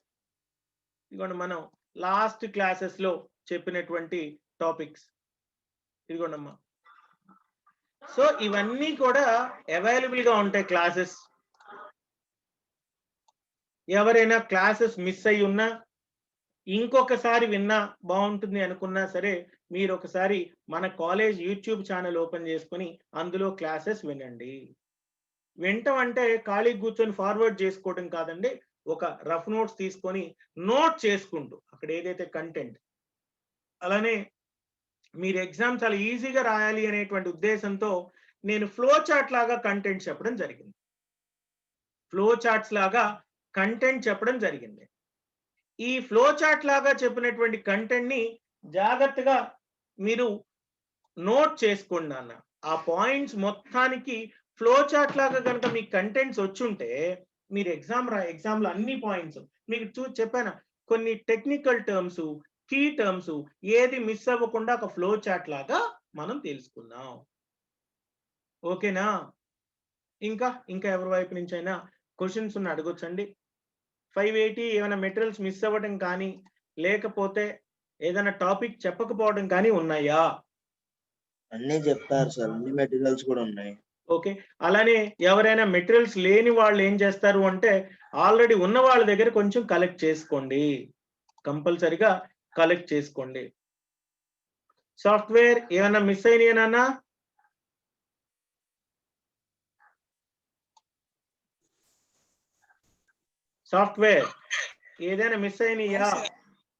ఇదిగోండి మనం లాస్ట్ క్లాసెస్ లో చెప్పినటువంటి టాపిక్స్. ఇదిగోండమ్మా, సో ఇవన్నీ కూడా అవైలబుల్ గా ఉంటాయి క్లాసెస్. ఎవరైనా క్లాసెస్ మిస్ అయి ఉన్నా, ఇంకొకసారి విన్నా బాగుంటుంది అనుకున్నా సరే, మీరు ఒకసారి మన కాలేజ్ యూట్యూబ్ ఛానల్ ఓపెన్ చేసుకుని అందులో క్లాసెస్ వినండి. వింటాం అంటే ఖాళీ కూర్చొని ఫార్వర్డ్ చేసుకోవడం కాదండి, ఒక రఫ్ నోట్స్ తీసుకొని నోట్ చేసుకుంటూ అక్కడ ఏదైతే కంటెంట్, అలానే మీరు ఎగ్జామ్ చాలా ఈజీగా రాయాలి అనేటువంటి ఉద్దేశంతో నేను ఫ్లో చార్ట్ లాగా కంటెంట్ చెప్పడం జరిగింది. ఫ్లో చార్ట్స్ లాగా కంటెంట్ చెప్పడం జరిగింది. ఈ ఫ్లో చార్ట్ లాగా చెప్పినటువంటి కంటెంట్ ని జాగ్రత్తగా మీరు నోట్ చేసుకోండి అన్న. ఆ పాయింట్స్ మొత్తానికి ఫ్లో చార్ట్ లాగా కనుక మీకు కంటెంట్స్ వచ్చుంటే మీరు ఎగ్జామ్ లో అన్ని పాయింట్స్ మీకు చెప్పాను. కొన్ని టెక్నికల్ టర్మ్స్, కీ టర్మ్స్ ఏది మిస్ అవ్వకుండా ఒక ఫ్లో చార్ట్ లాగా మనం తెలుసుకుందాం. ఓకేనా? ఇంకా ఎవరి వైపు నుంచి అయినా క్వశ్చన్స్ ఉన్న అడగొచ్చండి. 580 ఏమైనా మెటీరియల్స్ మిస్ అవ్వడం కానీ, లేకపోతే ఏదైనా టాపిక్ చెప్పకపోవడం కానీ ఉన్నాయా? అన్నీ చెప్పారు సార్, అన్ని మెటీరియల్స్ కూడా ఉన్నాయి. ఓకే, అలానే ఎవరైనా మెటీరియల్స్ లేని వాళ్ళు ఏం చేస్తారు అంటే, ఆల్రెడీ ఉన్న వాళ్ళ దగ్గర కొంచెం కలెక్ట్ చేసుకోండి, కంపల్సరిగా కలెక్ట్ చేసుకోండి. సాఫ్ట్వేర్ ఏమైనా మిస్ అయినాయనా? సాఫ్ట్వేర్ ఏదైనా మిస్ అయినాయా?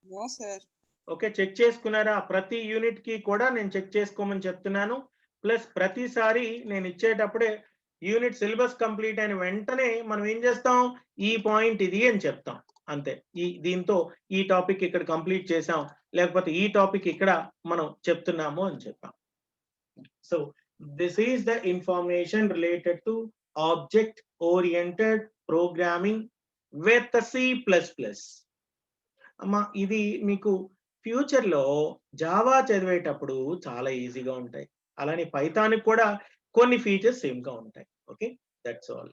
No sir. ఓకే, చెక్ చేసుకున్నారా? ప్రతి యూనిట్ కి కూడా నేను చెక్ చేసుకోమని చెప్తున్నాను. ప్లస్ ప్రతిసారి నేను ఇచ్చేటప్పుడే యూనిట్ సిలబస్ కంప్లీట్ అయిన వెంటనే మనం ఏం చేస్తాం, ఈ పాయింట్ ఇది అని చెప్తాం అంతే. దీంతో ఈ టాపిక్ ఇక్కడ కంప్లీట్ చేసాం, లేకపోతే ఈ టాపిక్ ఇక్కడ మనం చెప్తున్నాము అని చెప్పాం. So this is the information related to object oriented programming with C++. అమ్మా ఇది మీకు ఫ్యూచర్ లో జావా చదివేటప్పుడు చాలా ఈజీగా ఉంటాయి. అలానే పైథాన్ కూడా కొన్ని ఫీచర్స్ సేమ్ గా ఉంటాయి. Okay, that's all.